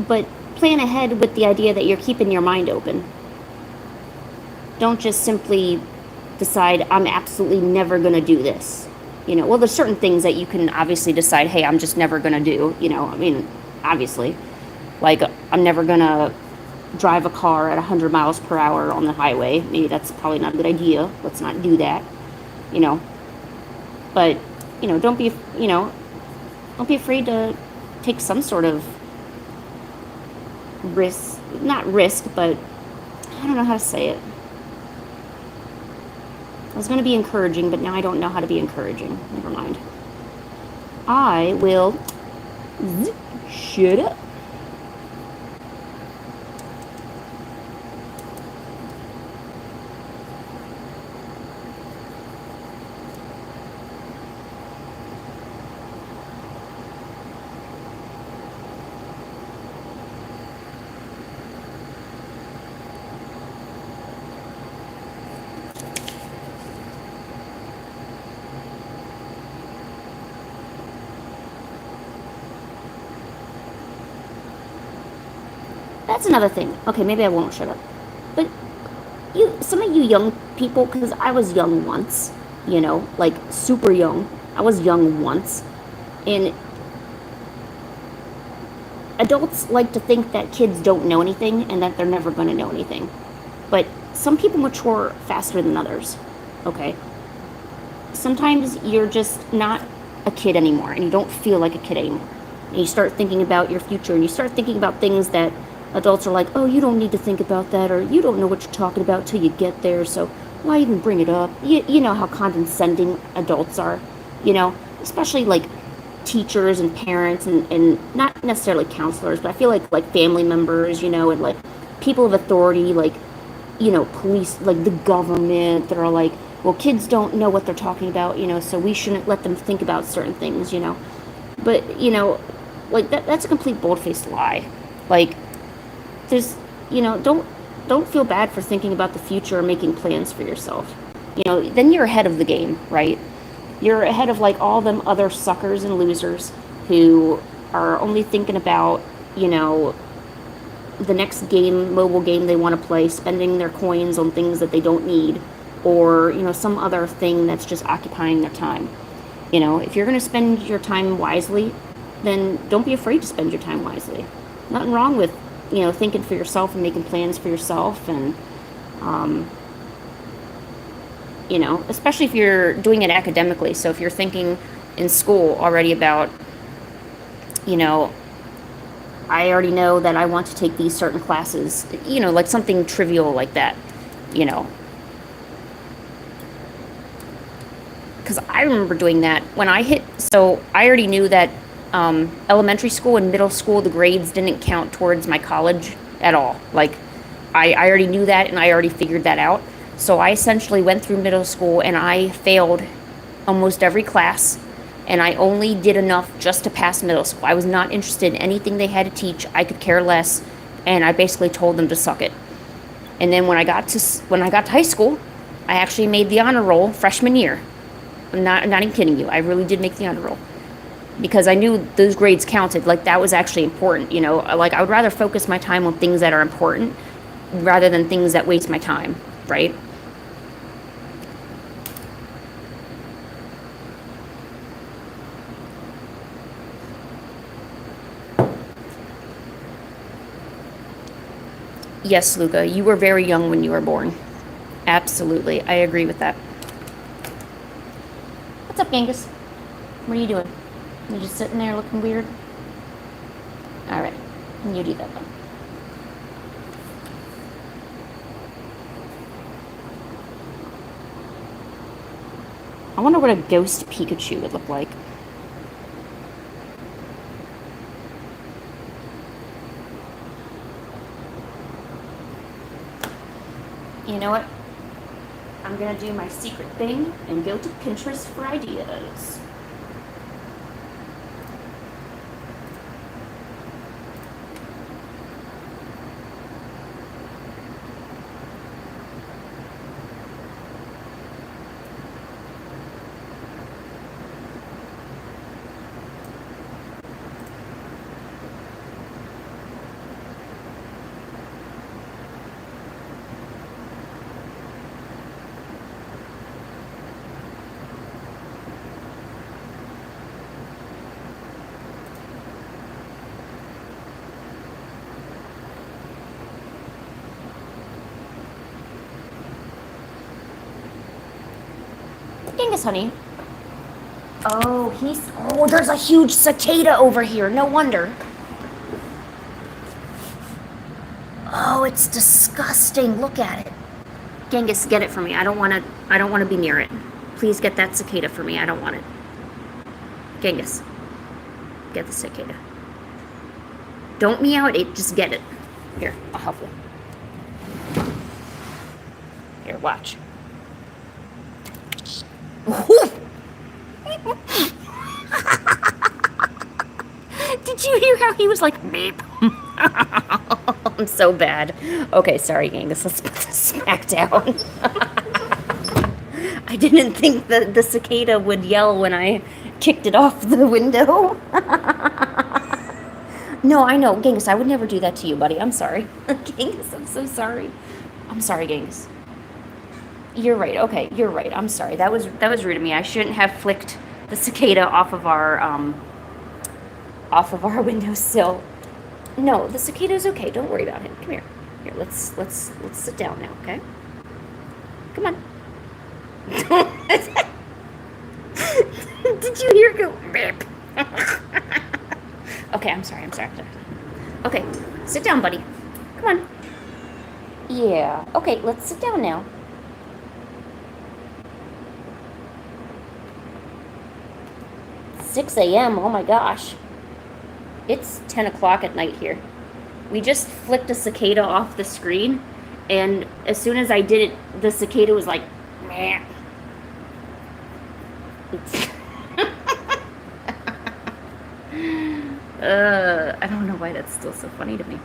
But plan ahead with the idea that you're keeping your mind open. Don't just simply decide, I'm absolutely never going to do this. Well, there's certain things that you can obviously decide, hey, I'm just never going to do, obviously. Like, I'm never going to drive a car at 100 miles per hour on the highway. Maybe that's probably not a good idea. Let's not do that. But, don't be afraid to take some sort of risk, not risk, but I don't know how to say it. I was going to be encouraging, but now I don't know how to be encouraging. Never mind. I will shut up. That's another thing. Okay, maybe I won't shut up. But some of you young people, because I was young once, like super young. I was young once. And adults like to think that kids don't know anything and that they're never going to know anything. But some people mature faster than others, okay? Sometimes you're just not a kid anymore and you don't feel like a kid anymore. And you start thinking about your future and you start thinking about things that adults are like, oh, you don't need to think about that, or you don't know what you're talking about till you get there, so why even bring it up? You know how condescending adults are, especially like teachers and parents and not necessarily counselors, but I feel like family members, and like people of authority, like, police, like the government, that are like, well, kids don't know what they're talking about, so we shouldn't let them think about certain things. But, like that's a complete bold-faced lie. Like, there's, don't feel bad for thinking about the future or making plans for yourself. Then you're ahead of the game, right? You're ahead of like all them other suckers and losers who are only thinking about, the next mobile game they want to play, spending their coins on things that they don't need, or, some other thing that's just occupying their time. If you're going to spend your time wisely, then don't be afraid to spend your time wisely. Nothing wrong with, thinking for yourself and making plans for yourself, and, especially if you're doing it academically. So if you're thinking in school already about, I already know that I want to take these certain classes, like something trivial like that, because I remember doing that when so I already knew that elementary school and middle school, the grades didn't count towards my college at all. Like, I already knew that, and I already figured that out. So I essentially went through middle school, and I failed almost every class, and I only did enough just to pass middle school. I was not interested in anything they had to teach. I could care less, and I basically told them to suck it. And then when I got to high school, I actually made the honor roll freshman year. I'm not even kidding you. I really did make the honor roll, because I knew those grades counted. Like, that was actually important, Like, I would rather focus my time on things that are important rather than things that waste my time, right? Yes, Luca, you were very young when you were born. Absolutely, I agree with that. What's up, Genghis? What are you doing? You just sitting there looking weird? Alright, you do that then. I wonder what a ghost Pikachu would look like. You know what? I'm gonna do my secret thing and go to Pinterest for ideas. Genghis, honey. Oh, there's a huge cicada over here. No wonder. Oh, it's disgusting. Look at it. Genghis, get it for me. I don't want to be near it. Please get that cicada for me. I don't want it. Genghis, get the cicada. Don't meow at it. Just get it. Here, I'll help you. Here, watch. Did you hear how he was like, beep? I'm so bad. Okay, sorry, Genghis. Let's put this back down. I didn't think the cicada would yell when I kicked it off the window. No, I know. Genghis, I would never do that to you, buddy. I'm sorry. Genghis, I'm so sorry. I'm sorry, Genghis. You're right. Okay, you're right. I'm sorry. That was rude of me. I shouldn't have flicked the cicada off of our windowsill. No, the cicada's okay. Don't worry about him. Come here. Here, let's sit down now, okay? Come on. Did you hear it go beep? Okay, I'm sorry. Okay, sit down, buddy. Come on. Yeah. Okay, let's sit down now. 6 a.m. Oh my gosh. It's 10 o'clock at night here. We just flicked a cicada off the screen, and as soon as I did it, the cicada was like, meh. I don't know why that's still so funny to me.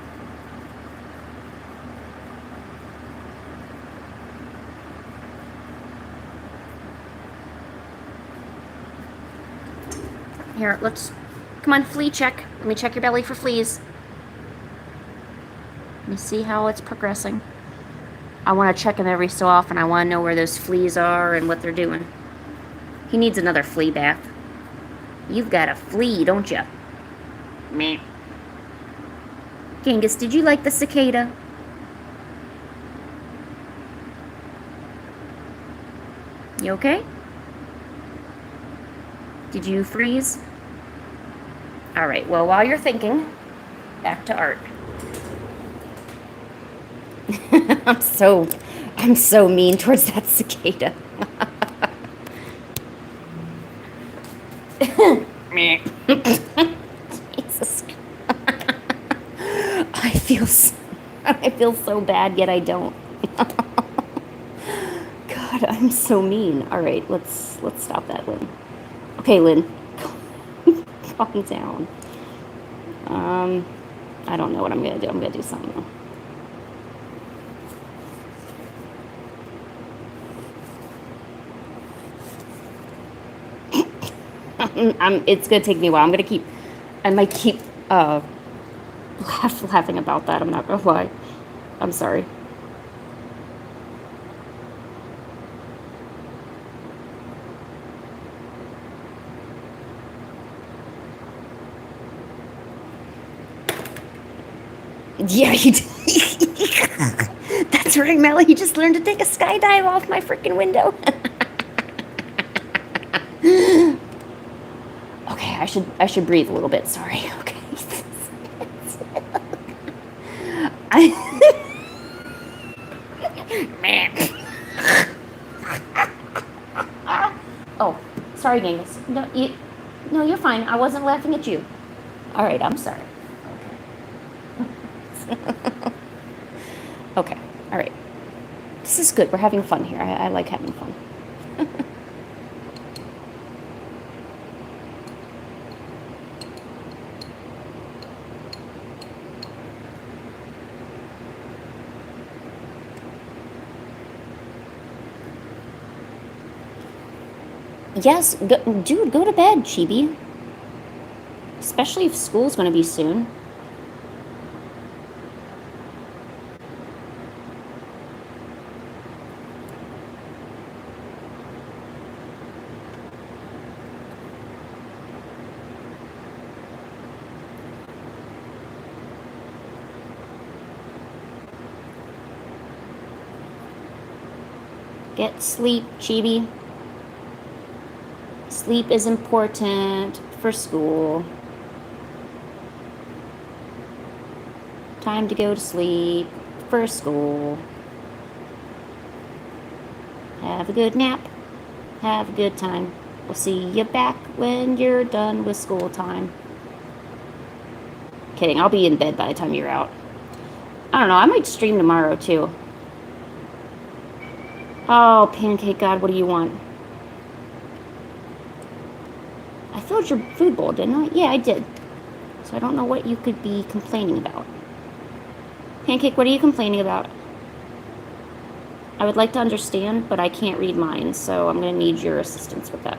Here, come on, flea check. Let me check your belly for fleas. Let me see how it's progressing. I want to check him every so often. I want to know where those fleas are and what they're doing. He needs another flea bath. You've got a flea, don't you? Meh. Genghis, did you like the cicada? You okay? Did you freeze? All right, well, while you're thinking, back to art. I'm so mean towards that cicada. Jesus. I feel so bad, yet I don't. God, I'm so mean. All right, let's stop that, Lynn. Okay, Lynn, calm down. I don't know what I'm gonna do. I'm gonna do something though. It's gonna take me a while. I might keep laughing about that. I'm not gonna lie. I'm sorry. Yeah, he did. That's right, Melly. He just learned to take a skydive off my freaking window. Okay, I should breathe a little bit. Sorry. Okay. Man. Oh, sorry, Genghis. No, you're fine. I wasn't laughing at you. All right, I'm sorry. Okay. Okay. All right. This is good. We're having fun here. I like having fun. Yes, dude, go to bed, Chibi. Especially if school's going to be soon. Get sleep, Chibi. Sleep is important for school. Time to go to sleep for school. Have a good nap. Have a good time. We'll see you back when you're done with school time. Kidding, I'll be in bed by the time you're out. I don't know, I might stream tomorrow too. Oh, Pancake God, what do you want? I filled your food bowl, didn't I? Yeah, I did. So I don't know what you could be complaining about. Pancake, what are you complaining about? I would like to understand, but I can't read mine, so I'm going to need your assistance with that.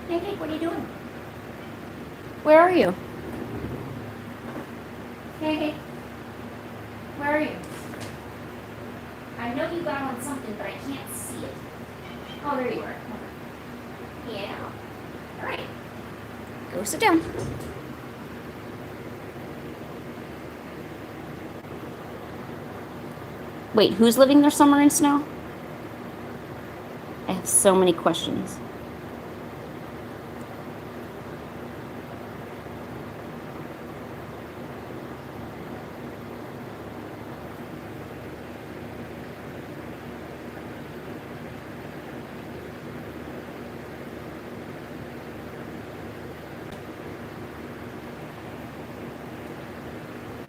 Pancake, what are you doing? Where are you? Pancake, where are you? I know you got on something, but I can't see it. Oh, there you are. Yeah. All right. Go sit down. Wait, who's living their summer in snow? I have so many questions.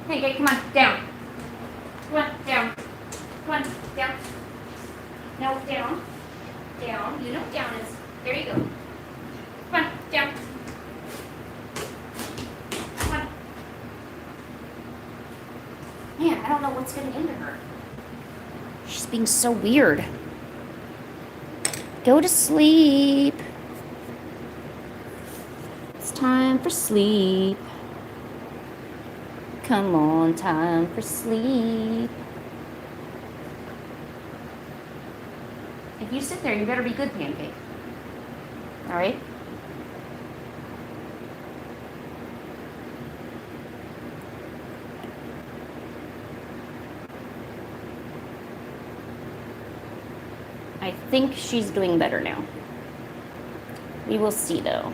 Hey, come on, down. Come on, down. Come on, down. No, down. Down. You know what down is. There you go. Come on, down. Come on. Man, I don't know what's getting into her. She's being so weird. Go to sleep. It's time for sleep. Come on, time for sleep. If you sit there, you better be good, Pancake. All right? I think she's doing better now. We will see, though.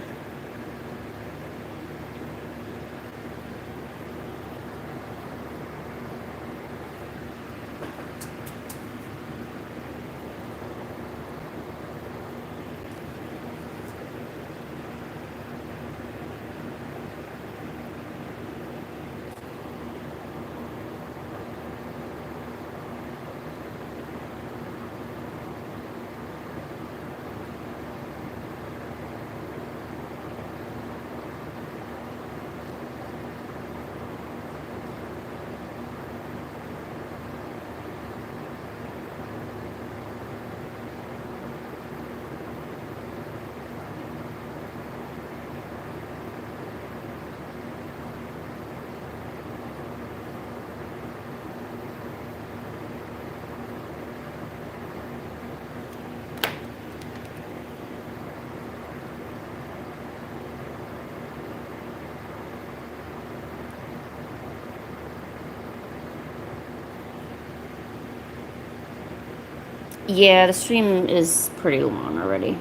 Yeah, the stream is pretty long already.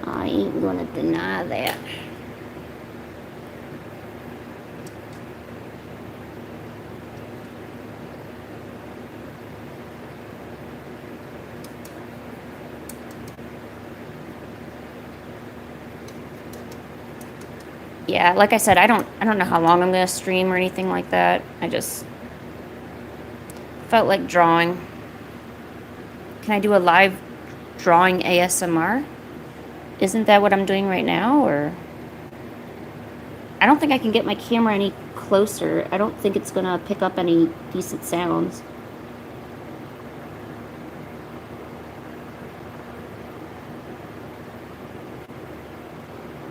I ain't gonna deny that. Yeah, like I said, I don't know how long I'm gonna stream or anything like that. I just felt like drawing. Can I do a live drawing ASMR? Isn't that what I'm doing right now, or? I don't think I can get my camera any closer. I don't think it's gonna pick up any decent sounds.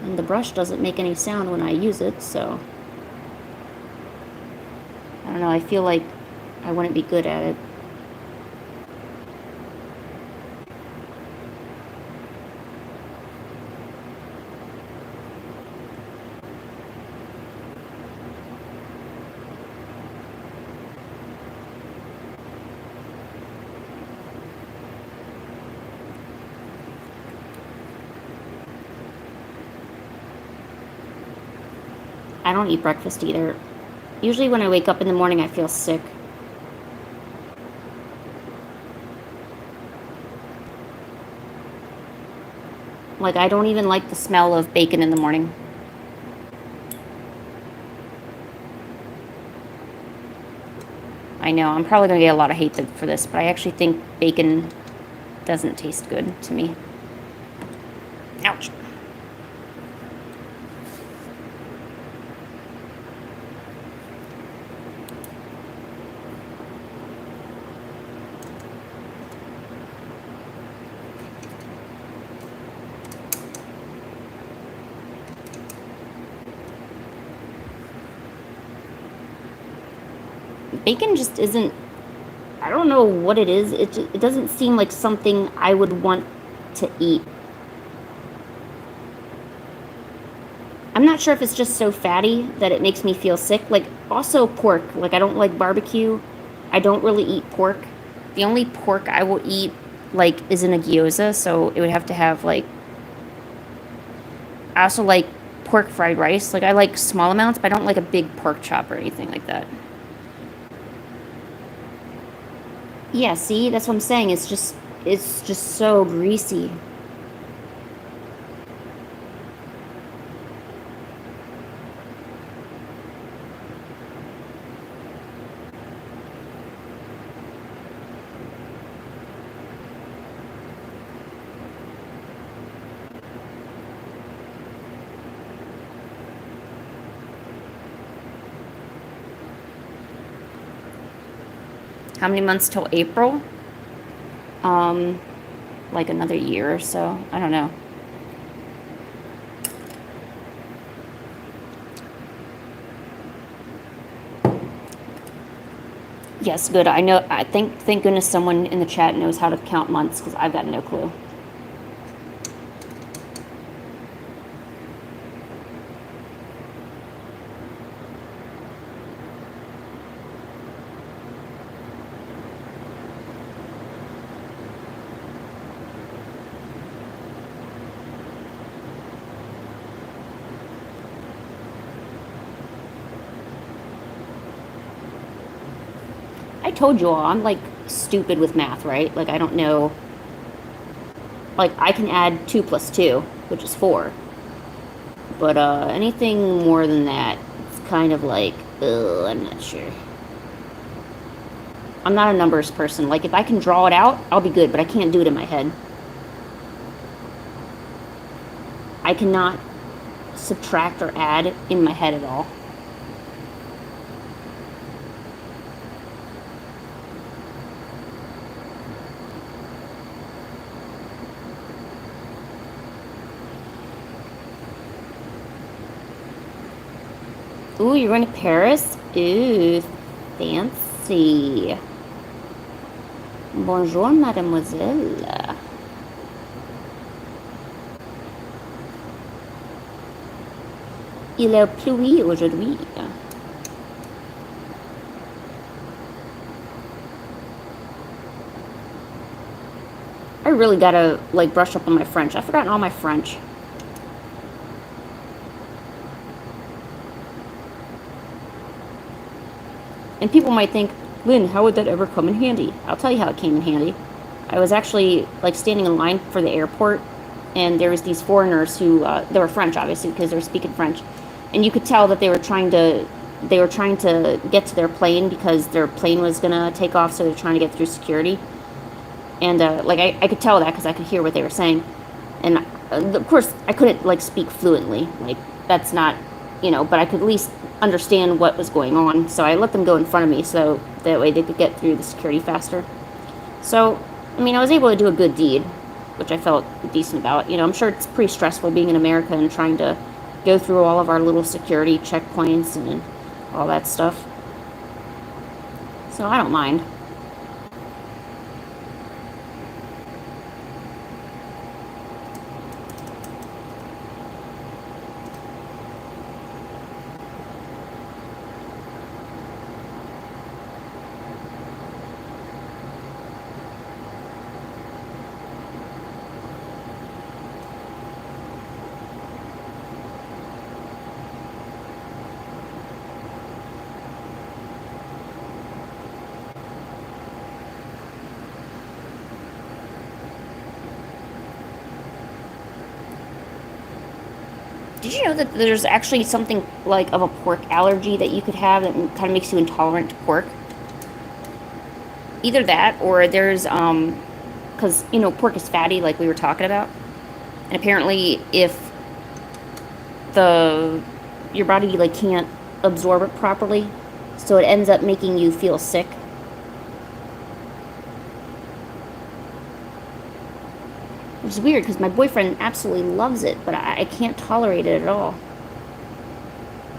And the brush doesn't make any sound when I use it, so I don't know, I feel like I wouldn't be good at it. I don't eat breakfast either. Usually when I wake up in the morning, I feel sick. Like, I don't even like the smell of bacon in the morning. I know, I'm probably going to get a lot of hate for this, but I actually think bacon doesn't taste good to me. Ouch. Bacon just isn't, I don't know what it is. It doesn't seem like something I would want to eat. I'm not sure if it's just so fatty that it makes me feel sick. Like, also pork. Like, I don't like barbecue. I don't really eat pork. The only pork I will eat, like, is in a gyoza, so it would have to have, like... I also like pork fried rice. Like, I like small amounts, but I don't like a big pork chop or anything like that. Yeah, see? That's what I'm saying. It's just so greasy. How many months till April? Like another year or so. I don't know. Yes, good. I know. I thank goodness someone in the chat knows how to count months, because I've got no clue. I told you all, I'm like stupid with math, right? Like, I don't know. Like, I can add 2 plus 2, which is 4. But anything more than that, it's kind of like, ugh, I'm not sure. I'm not a numbers person. Like, if I can draw it out, I'll be good, but I can't do it in my head. I cannot subtract or add in my head at all. Ooh, you're going to Paris? Ooh, fancy. Bonjour, mademoiselle. Il a plu aujourd'hui. I really gotta, like, brush up on my French. I've forgotten all my French. And people might think, Lynn, how would that ever come in handy? I'll tell you how it came in handy. I was actually, like, standing in line for the airport, and there was these foreigners who, they were French, obviously, because they were speaking French. And you could tell that they were trying to get to their plane, because their plane was going to take off, so they're trying to get through security. And, like, I could tell that because I could hear what they were saying. And, of course, I couldn't, like, speak fluently. Like, that's not, you know, but I could at least understand what was going on. So I let them go in front of me so that way they could get through the security faster. So, I mean, I was able to do a good deed, which I felt decent about. You know, I'm sure it's pretty stressful being in America and trying to go through all of our little security checkpoints and all that stuff. So I don't mind. Did you know that there's actually something like of a pork allergy that you could have that kind of makes you intolerant to pork? Either that, or there's, because, you know, pork is fatty, like we were talking about. And apparently, if your body, like, can't absorb it properly, so it ends up making you feel sick. Which is weird, because my boyfriend absolutely loves it, but I can't tolerate it at all.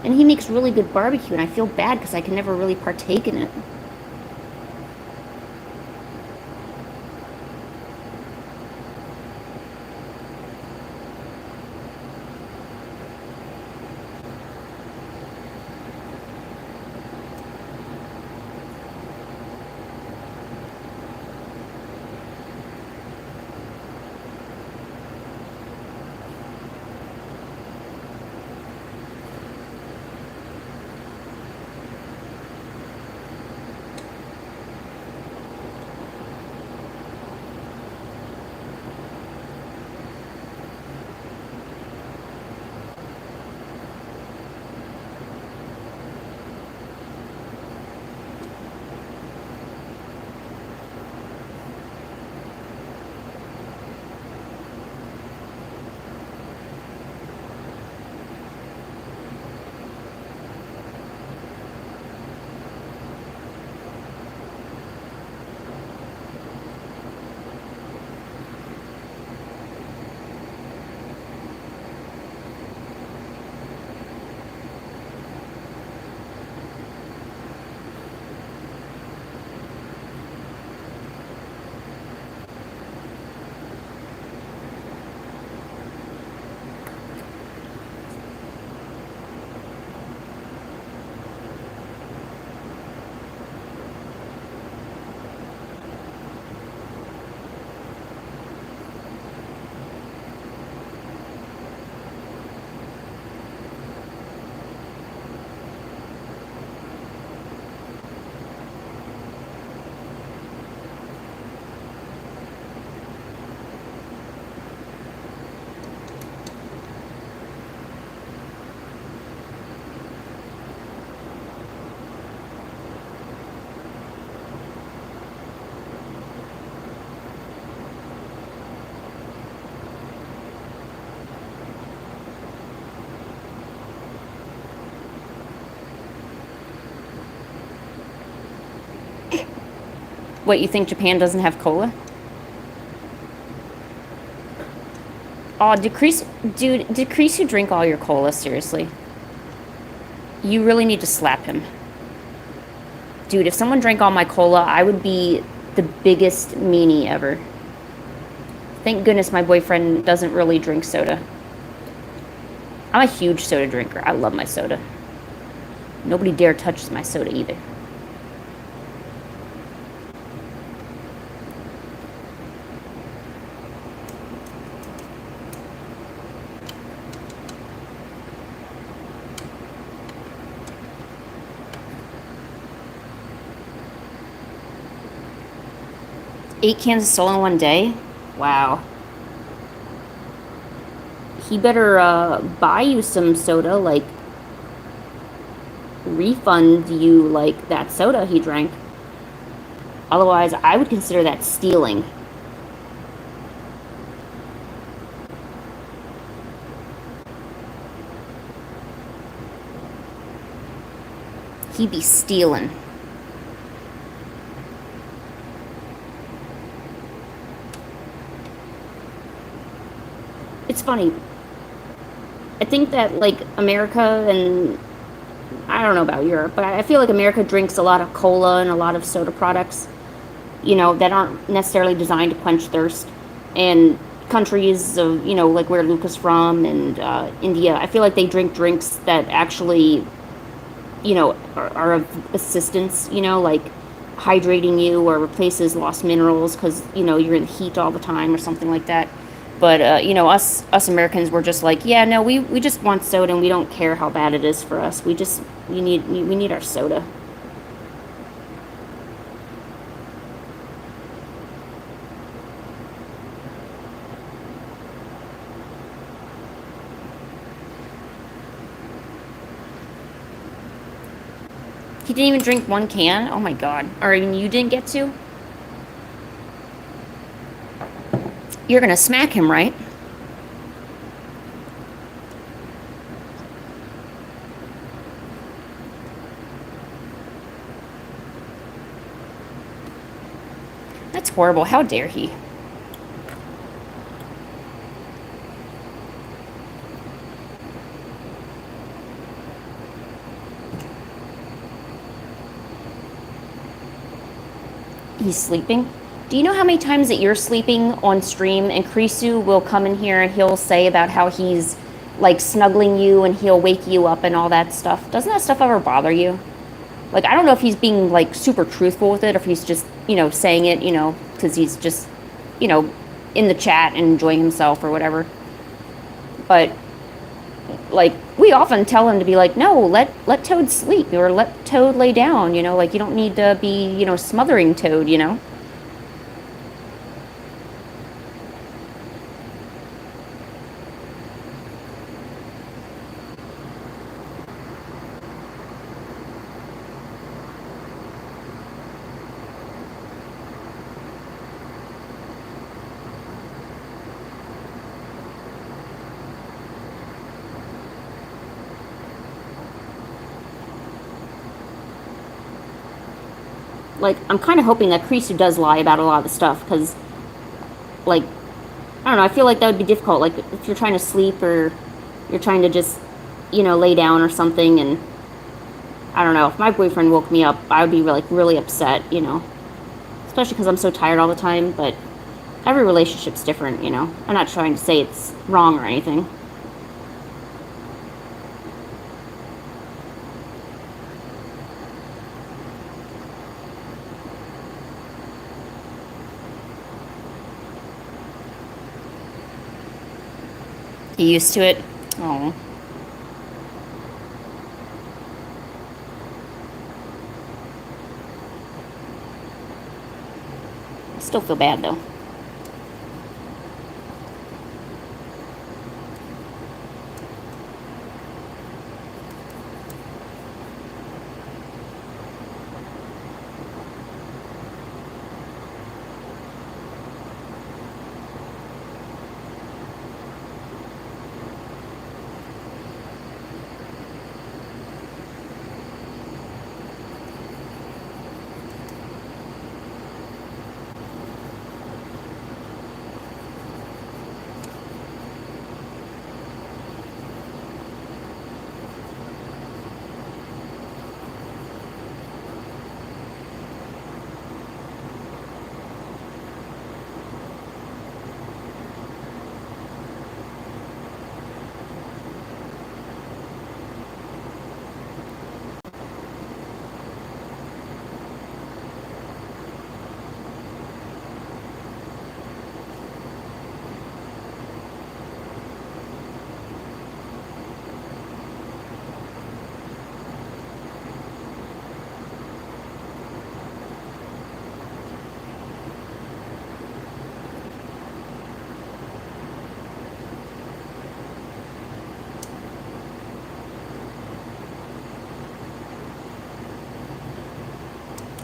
And he makes really good barbecue, and I feel bad because I can never really partake in it. What, you think Japan doesn't have cola? Oh, decrease who drink all your cola, seriously. You really need to slap him. Dude, if someone drank all my cola, I would be the biggest meanie ever. Thank goodness my boyfriend doesn't really drink soda. I'm a huge soda drinker. I love my soda. Nobody dare touch my soda either. Eight cans of soda in one day? Wow. He better buy you some soda, like refund you like that soda he drank. Otherwise, I would consider that stealing. He'd be stealing. It's funny. I think that, like, America and I don't know about Europe, but I feel like America drinks a lot of cola and a lot of soda products, that aren't necessarily designed to quench thirst. And countries of, like where Luke is from and India, I feel like they drink drinks that actually, are of assistance, like hydrating you or replaces lost minerals because, you're in the heat all the time or something like that. But, us Americans, we're just like, yeah, no, we just want soda and we don't care how bad it is for us. We need our soda. He didn't even drink one can? Oh my god. Or even you didn't get to? You're gonna smack him, right? That's horrible. How dare he? He's sleeping. Do you know how many times that you're sleeping on stream and Krisu will come in here and he'll say about how he's like snuggling you and he'll wake you up and all that stuff? Doesn't that stuff ever bother you? Like, I don't know if he's being like super truthful with it or if he's just, saying it, because he's just, you know, in the chat and enjoying himself or whatever. But like we often tell him to be like, no, let Toad sleep or let Toad lay down, like you don't need to be, smothering Toad. Like, I'm kind of hoping that Krisu does lie about a lot of the stuff, because, like, I don't know, I feel like that would be difficult. Like, if you're trying to sleep or you're trying to just, lay down or something, and I don't know, if my boyfriend woke me up, I would be, like, really upset, especially because I'm so tired all the time, but every relationship's different, I'm not trying to say it's wrong or anything. You used to it? Oh. Still feel bad, though.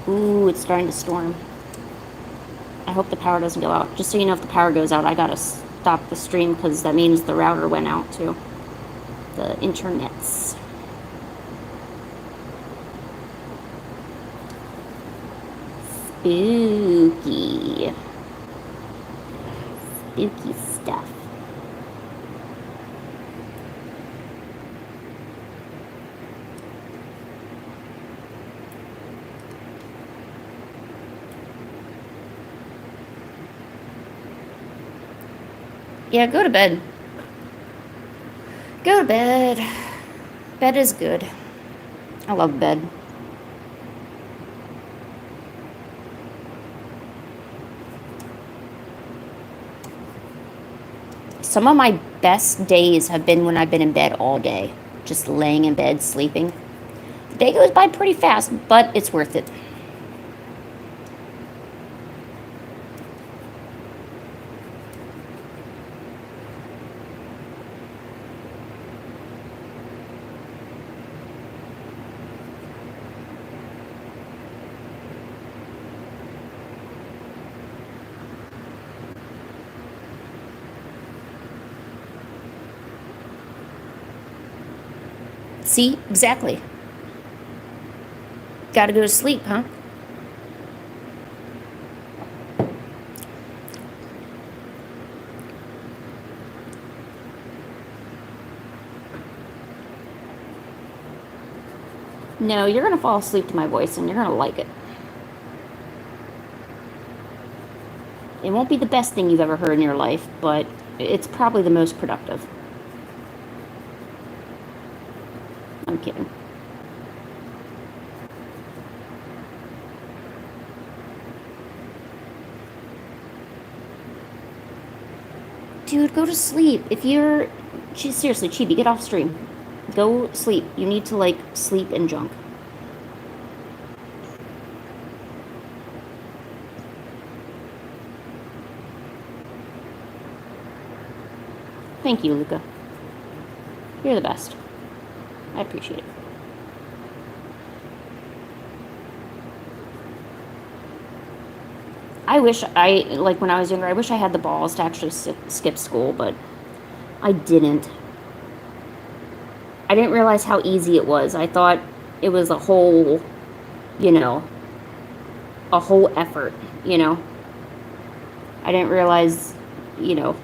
Ooh, it's starting to storm. I hope the power doesn't go out. Just so you know, if the power goes out, I gotta stop the stream because that means the router went out too. The internets. Spooky. Spooky stuff. Yeah, go to bed. Go to bed. Bed is good. I love bed. Some of my best days have been when I've been in bed all day, just laying in bed, sleeping. The day goes by pretty fast, but it's worth it. See? Exactly. Gotta go to sleep, huh? No, you're gonna fall asleep to my voice and you're gonna like it. It won't be the best thing you've ever heard in your life, but it's probably the most productive. I'm kidding. Dude, go to sleep. If you're... Seriously, Chibi, get off stream. Go sleep. You need to, like, sleep and junk. Thank you, Luca. You're the best. I appreciate it. I wish like when I was younger, I wish I had the balls to actually skip school, but I didn't. I didn't realize how easy it was. I thought it was a whole, you know, a whole effort, you know. I didn't realize, you know,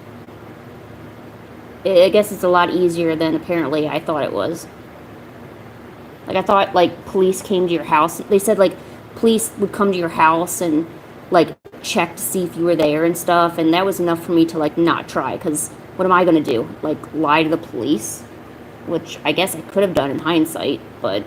I guess it's a lot easier than apparently I thought it was. Like, I thought, like, police came to your house. They said, like, police would come to your house and, like, check to see if you were there and stuff. And that was enough for me to, like, not try. Because what am I going to do? Like, lie to the police? Which I guess I could have done in hindsight, but...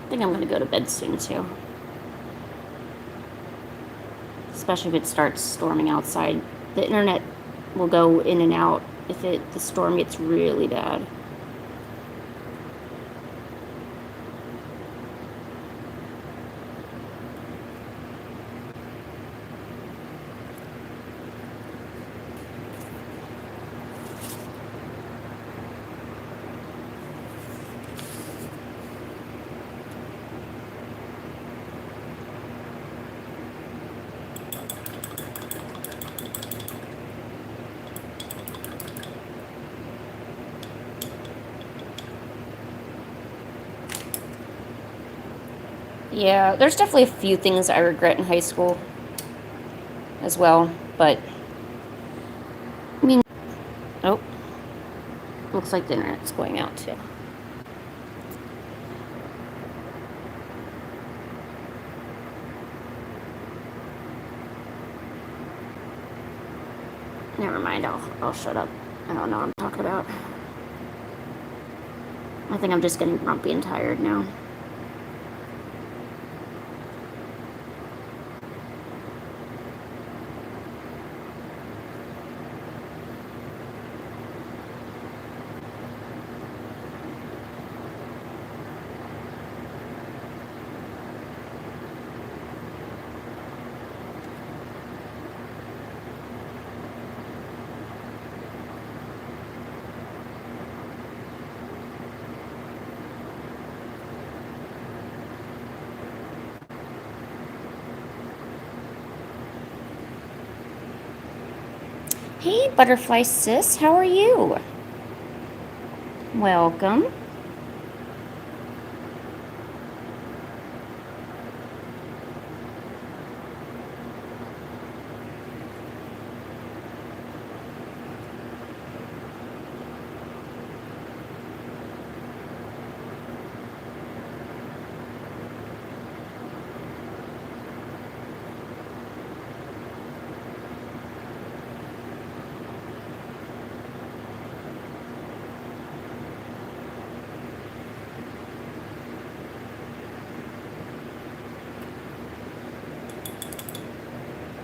I think I'm going to go to bed soon, too. Especially if it starts storming outside. The internet will go in and out if the storm gets really bad. Yeah, there's definitely a few things I regret in high school as well, but I mean, oh, looks like the internet's going out too. Never mind, I'll shut up. I don't know what I'm talking about. I think I'm just getting grumpy and tired now. Hey, Butterfly Sis, how are you? Welcome.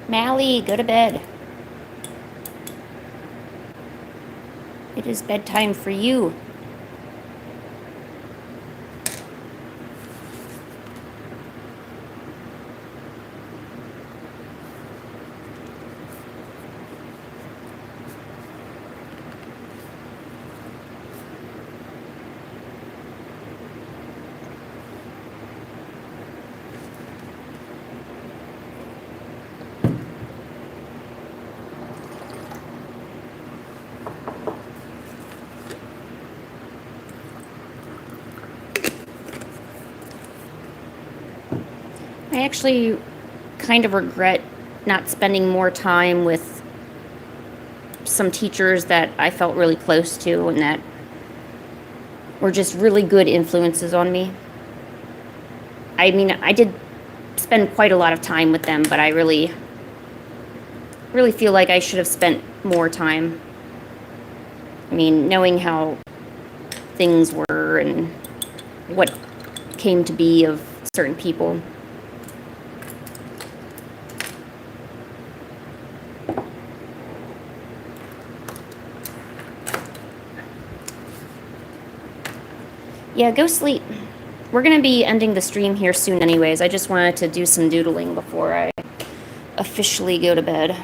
Mally, go to bed. It is bedtime for you. I actually kind of regret not spending more time with some teachers that I felt really close to and that were just really good influences on me. I mean, I did spend quite a lot of time with them, but I really feel like I should have spent more time. I mean, knowing how things were and what came to be of certain people. Yeah, go sleep. We're going to be ending the stream here soon anyways. I just wanted to do some doodling before I officially go to bed.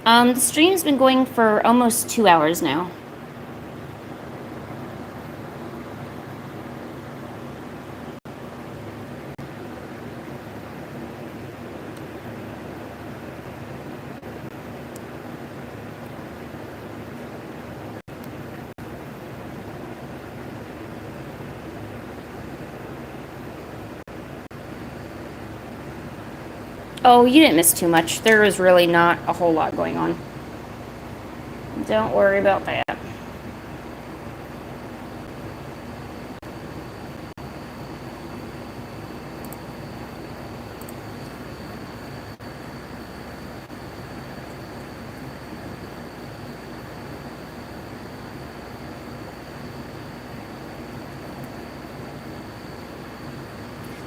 The stream's been going for almost 2 hours now. Oh, you didn't miss too much. There was really not a whole lot going on. Don't worry about that.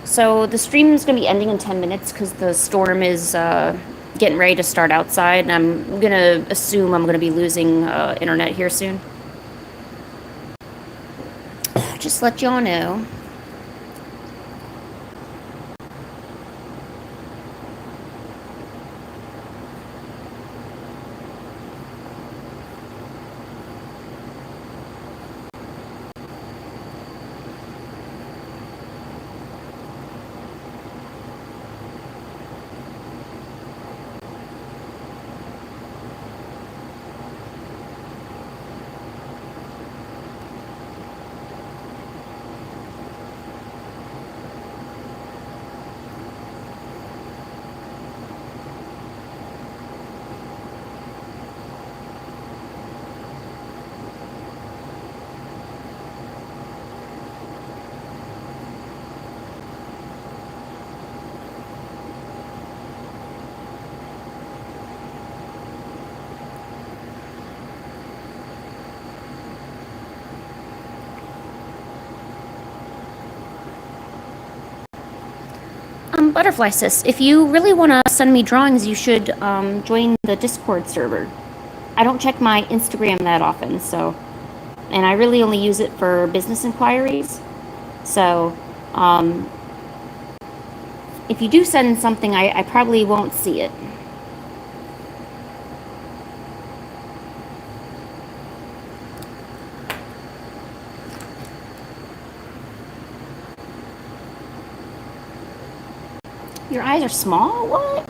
So the stream is going to be ending in 10 minutes because the storm is getting ready to start outside, and I'm going to assume I'm going to be losing internet here soon. Just let y'all know. Butterfly Sis, if you really want to send me drawings, you should join the Discord server. I don't check my Instagram that often, so, and I really only use it for business inquiries. So, if you do send something, I probably won't see it. Your eyes are small? What?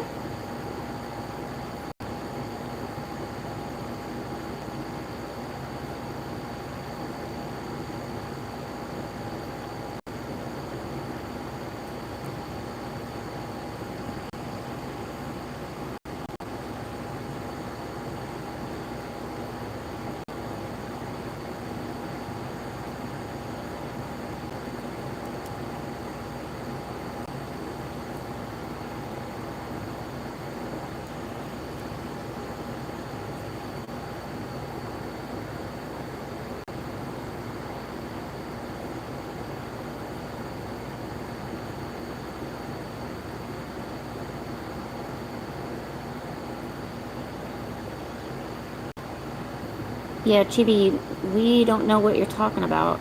Yeah, Chibi, we don't know what you're talking about.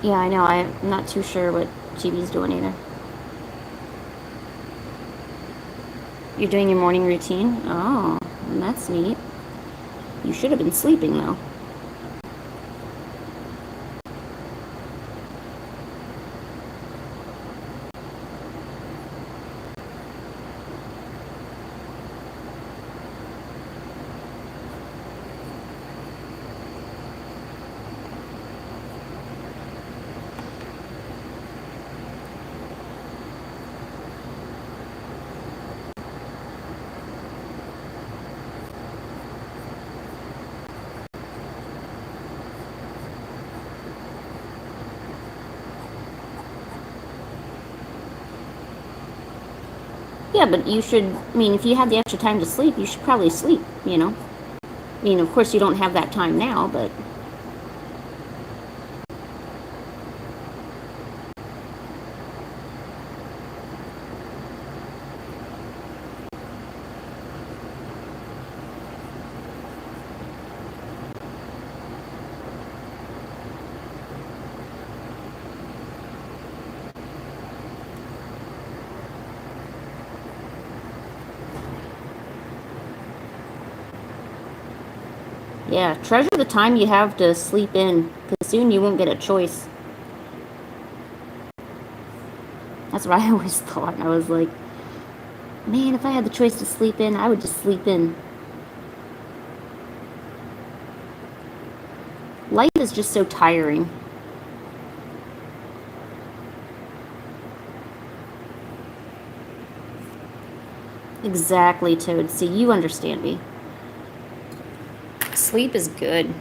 Yeah, I know. I'm not too sure what Chibi's doing either. You're doing your morning routine? Oh, that's neat. You should have been sleeping, though. Yeah, but you should, I mean, if you had the extra time to sleep, you should probably sleep, you know? I mean, of course you don't have that time now, but... Yeah, treasure the time you have to sleep in, because soon you won't get a choice. That's what I always thought. I was like, man, if I had the choice to sleep in, I would just sleep in. Life is just so tiring. Exactly, Toad. See, you understand me. Sleep is good.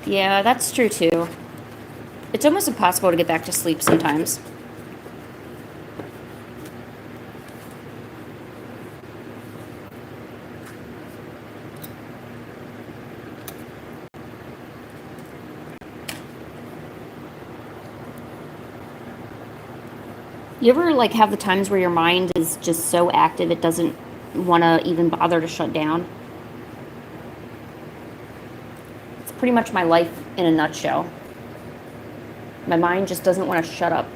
Yeah, that's true too. It's almost impossible to get back to sleep sometimes. You ever like have the times where your mind is just so active it doesn't want to even bother to shut down? It's pretty much my life in a nutshell. My mind just doesn't want to shut up.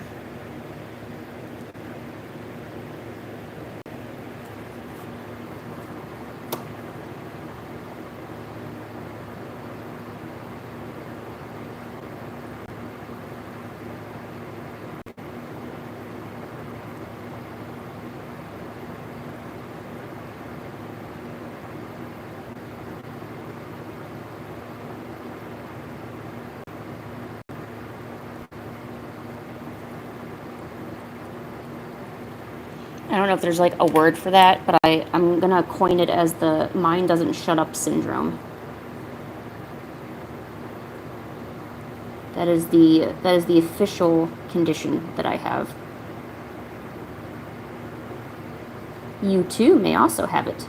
I don't know if there's like a word for that, but I'm gonna coin it as the mind doesn't shut up syndrome. That is the official condition that I have. You too may also have it.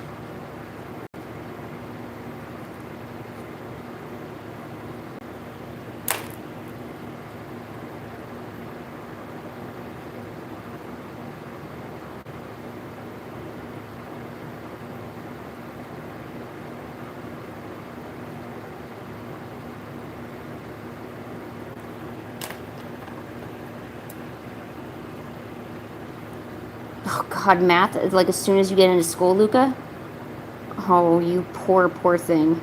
Oh God, math is like as soon as you get into school, Luca. Oh, you poor, poor thing.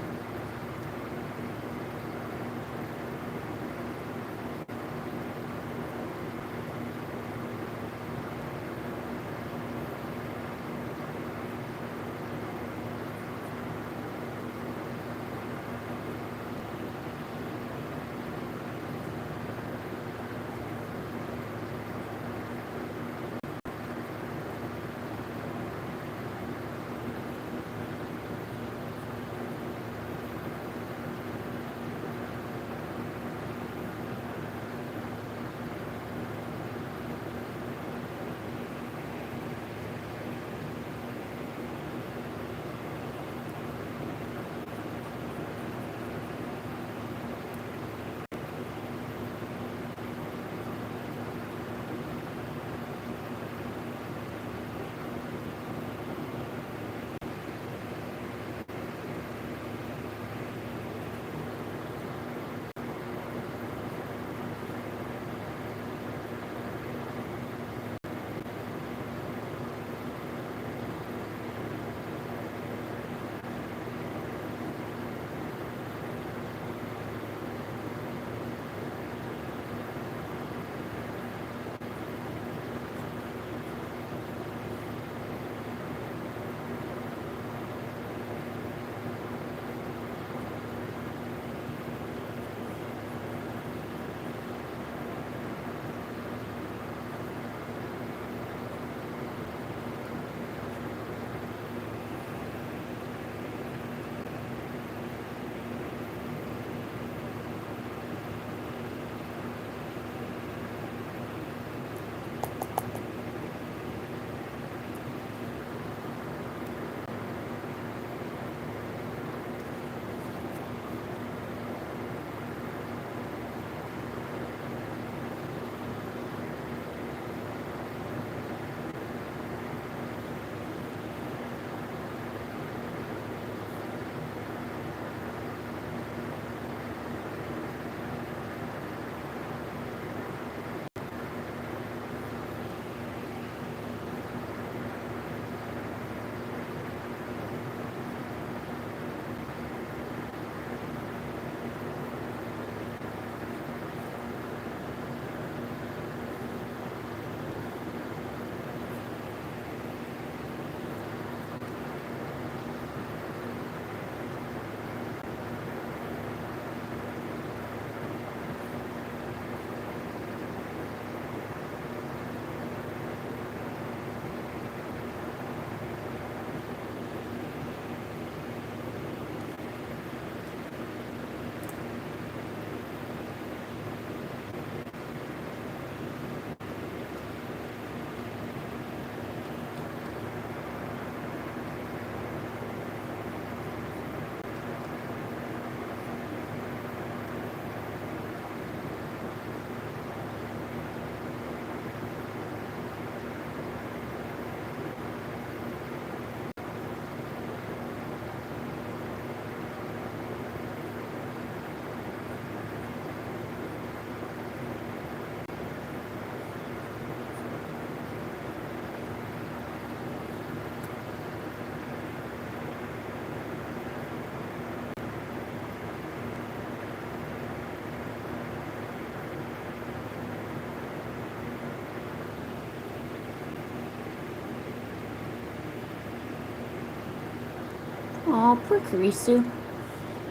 Oh, poor Kurisu.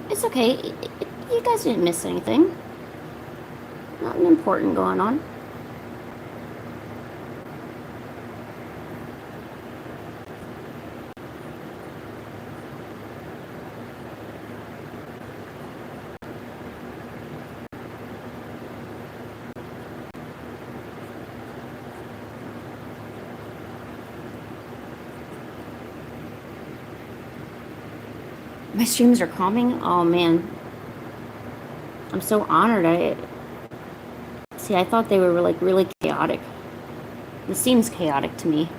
It's okay. You guys didn't miss anything. Nothing important going on. My streams are calming? Oh man. I'm so honored. I thought they were like really chaotic. This seems chaotic to me.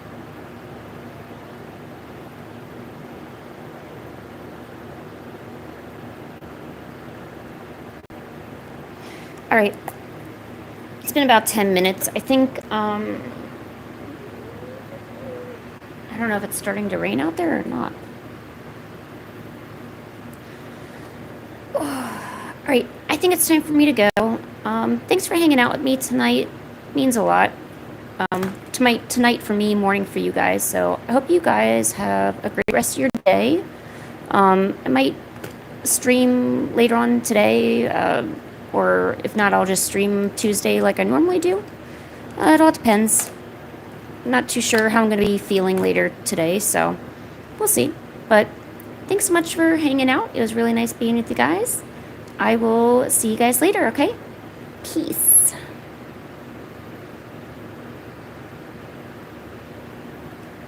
Alright. It's been about 10 minutes. I think, I don't know if it's starting to rain out there or not. Alright, I think it's time for me to go. Thanks for hanging out with me tonight. It means a lot. Tonight for me, morning for you guys. So I hope you guys have a great rest of your day. I might stream later on today, or if not, I'll just stream Tuesday like I normally do. It all depends. I'm not too sure how I'm going to be feeling later today, so we'll see. But thanks so much for hanging out. It was really nice being with you guys. I will see you guys later, okay? Peace.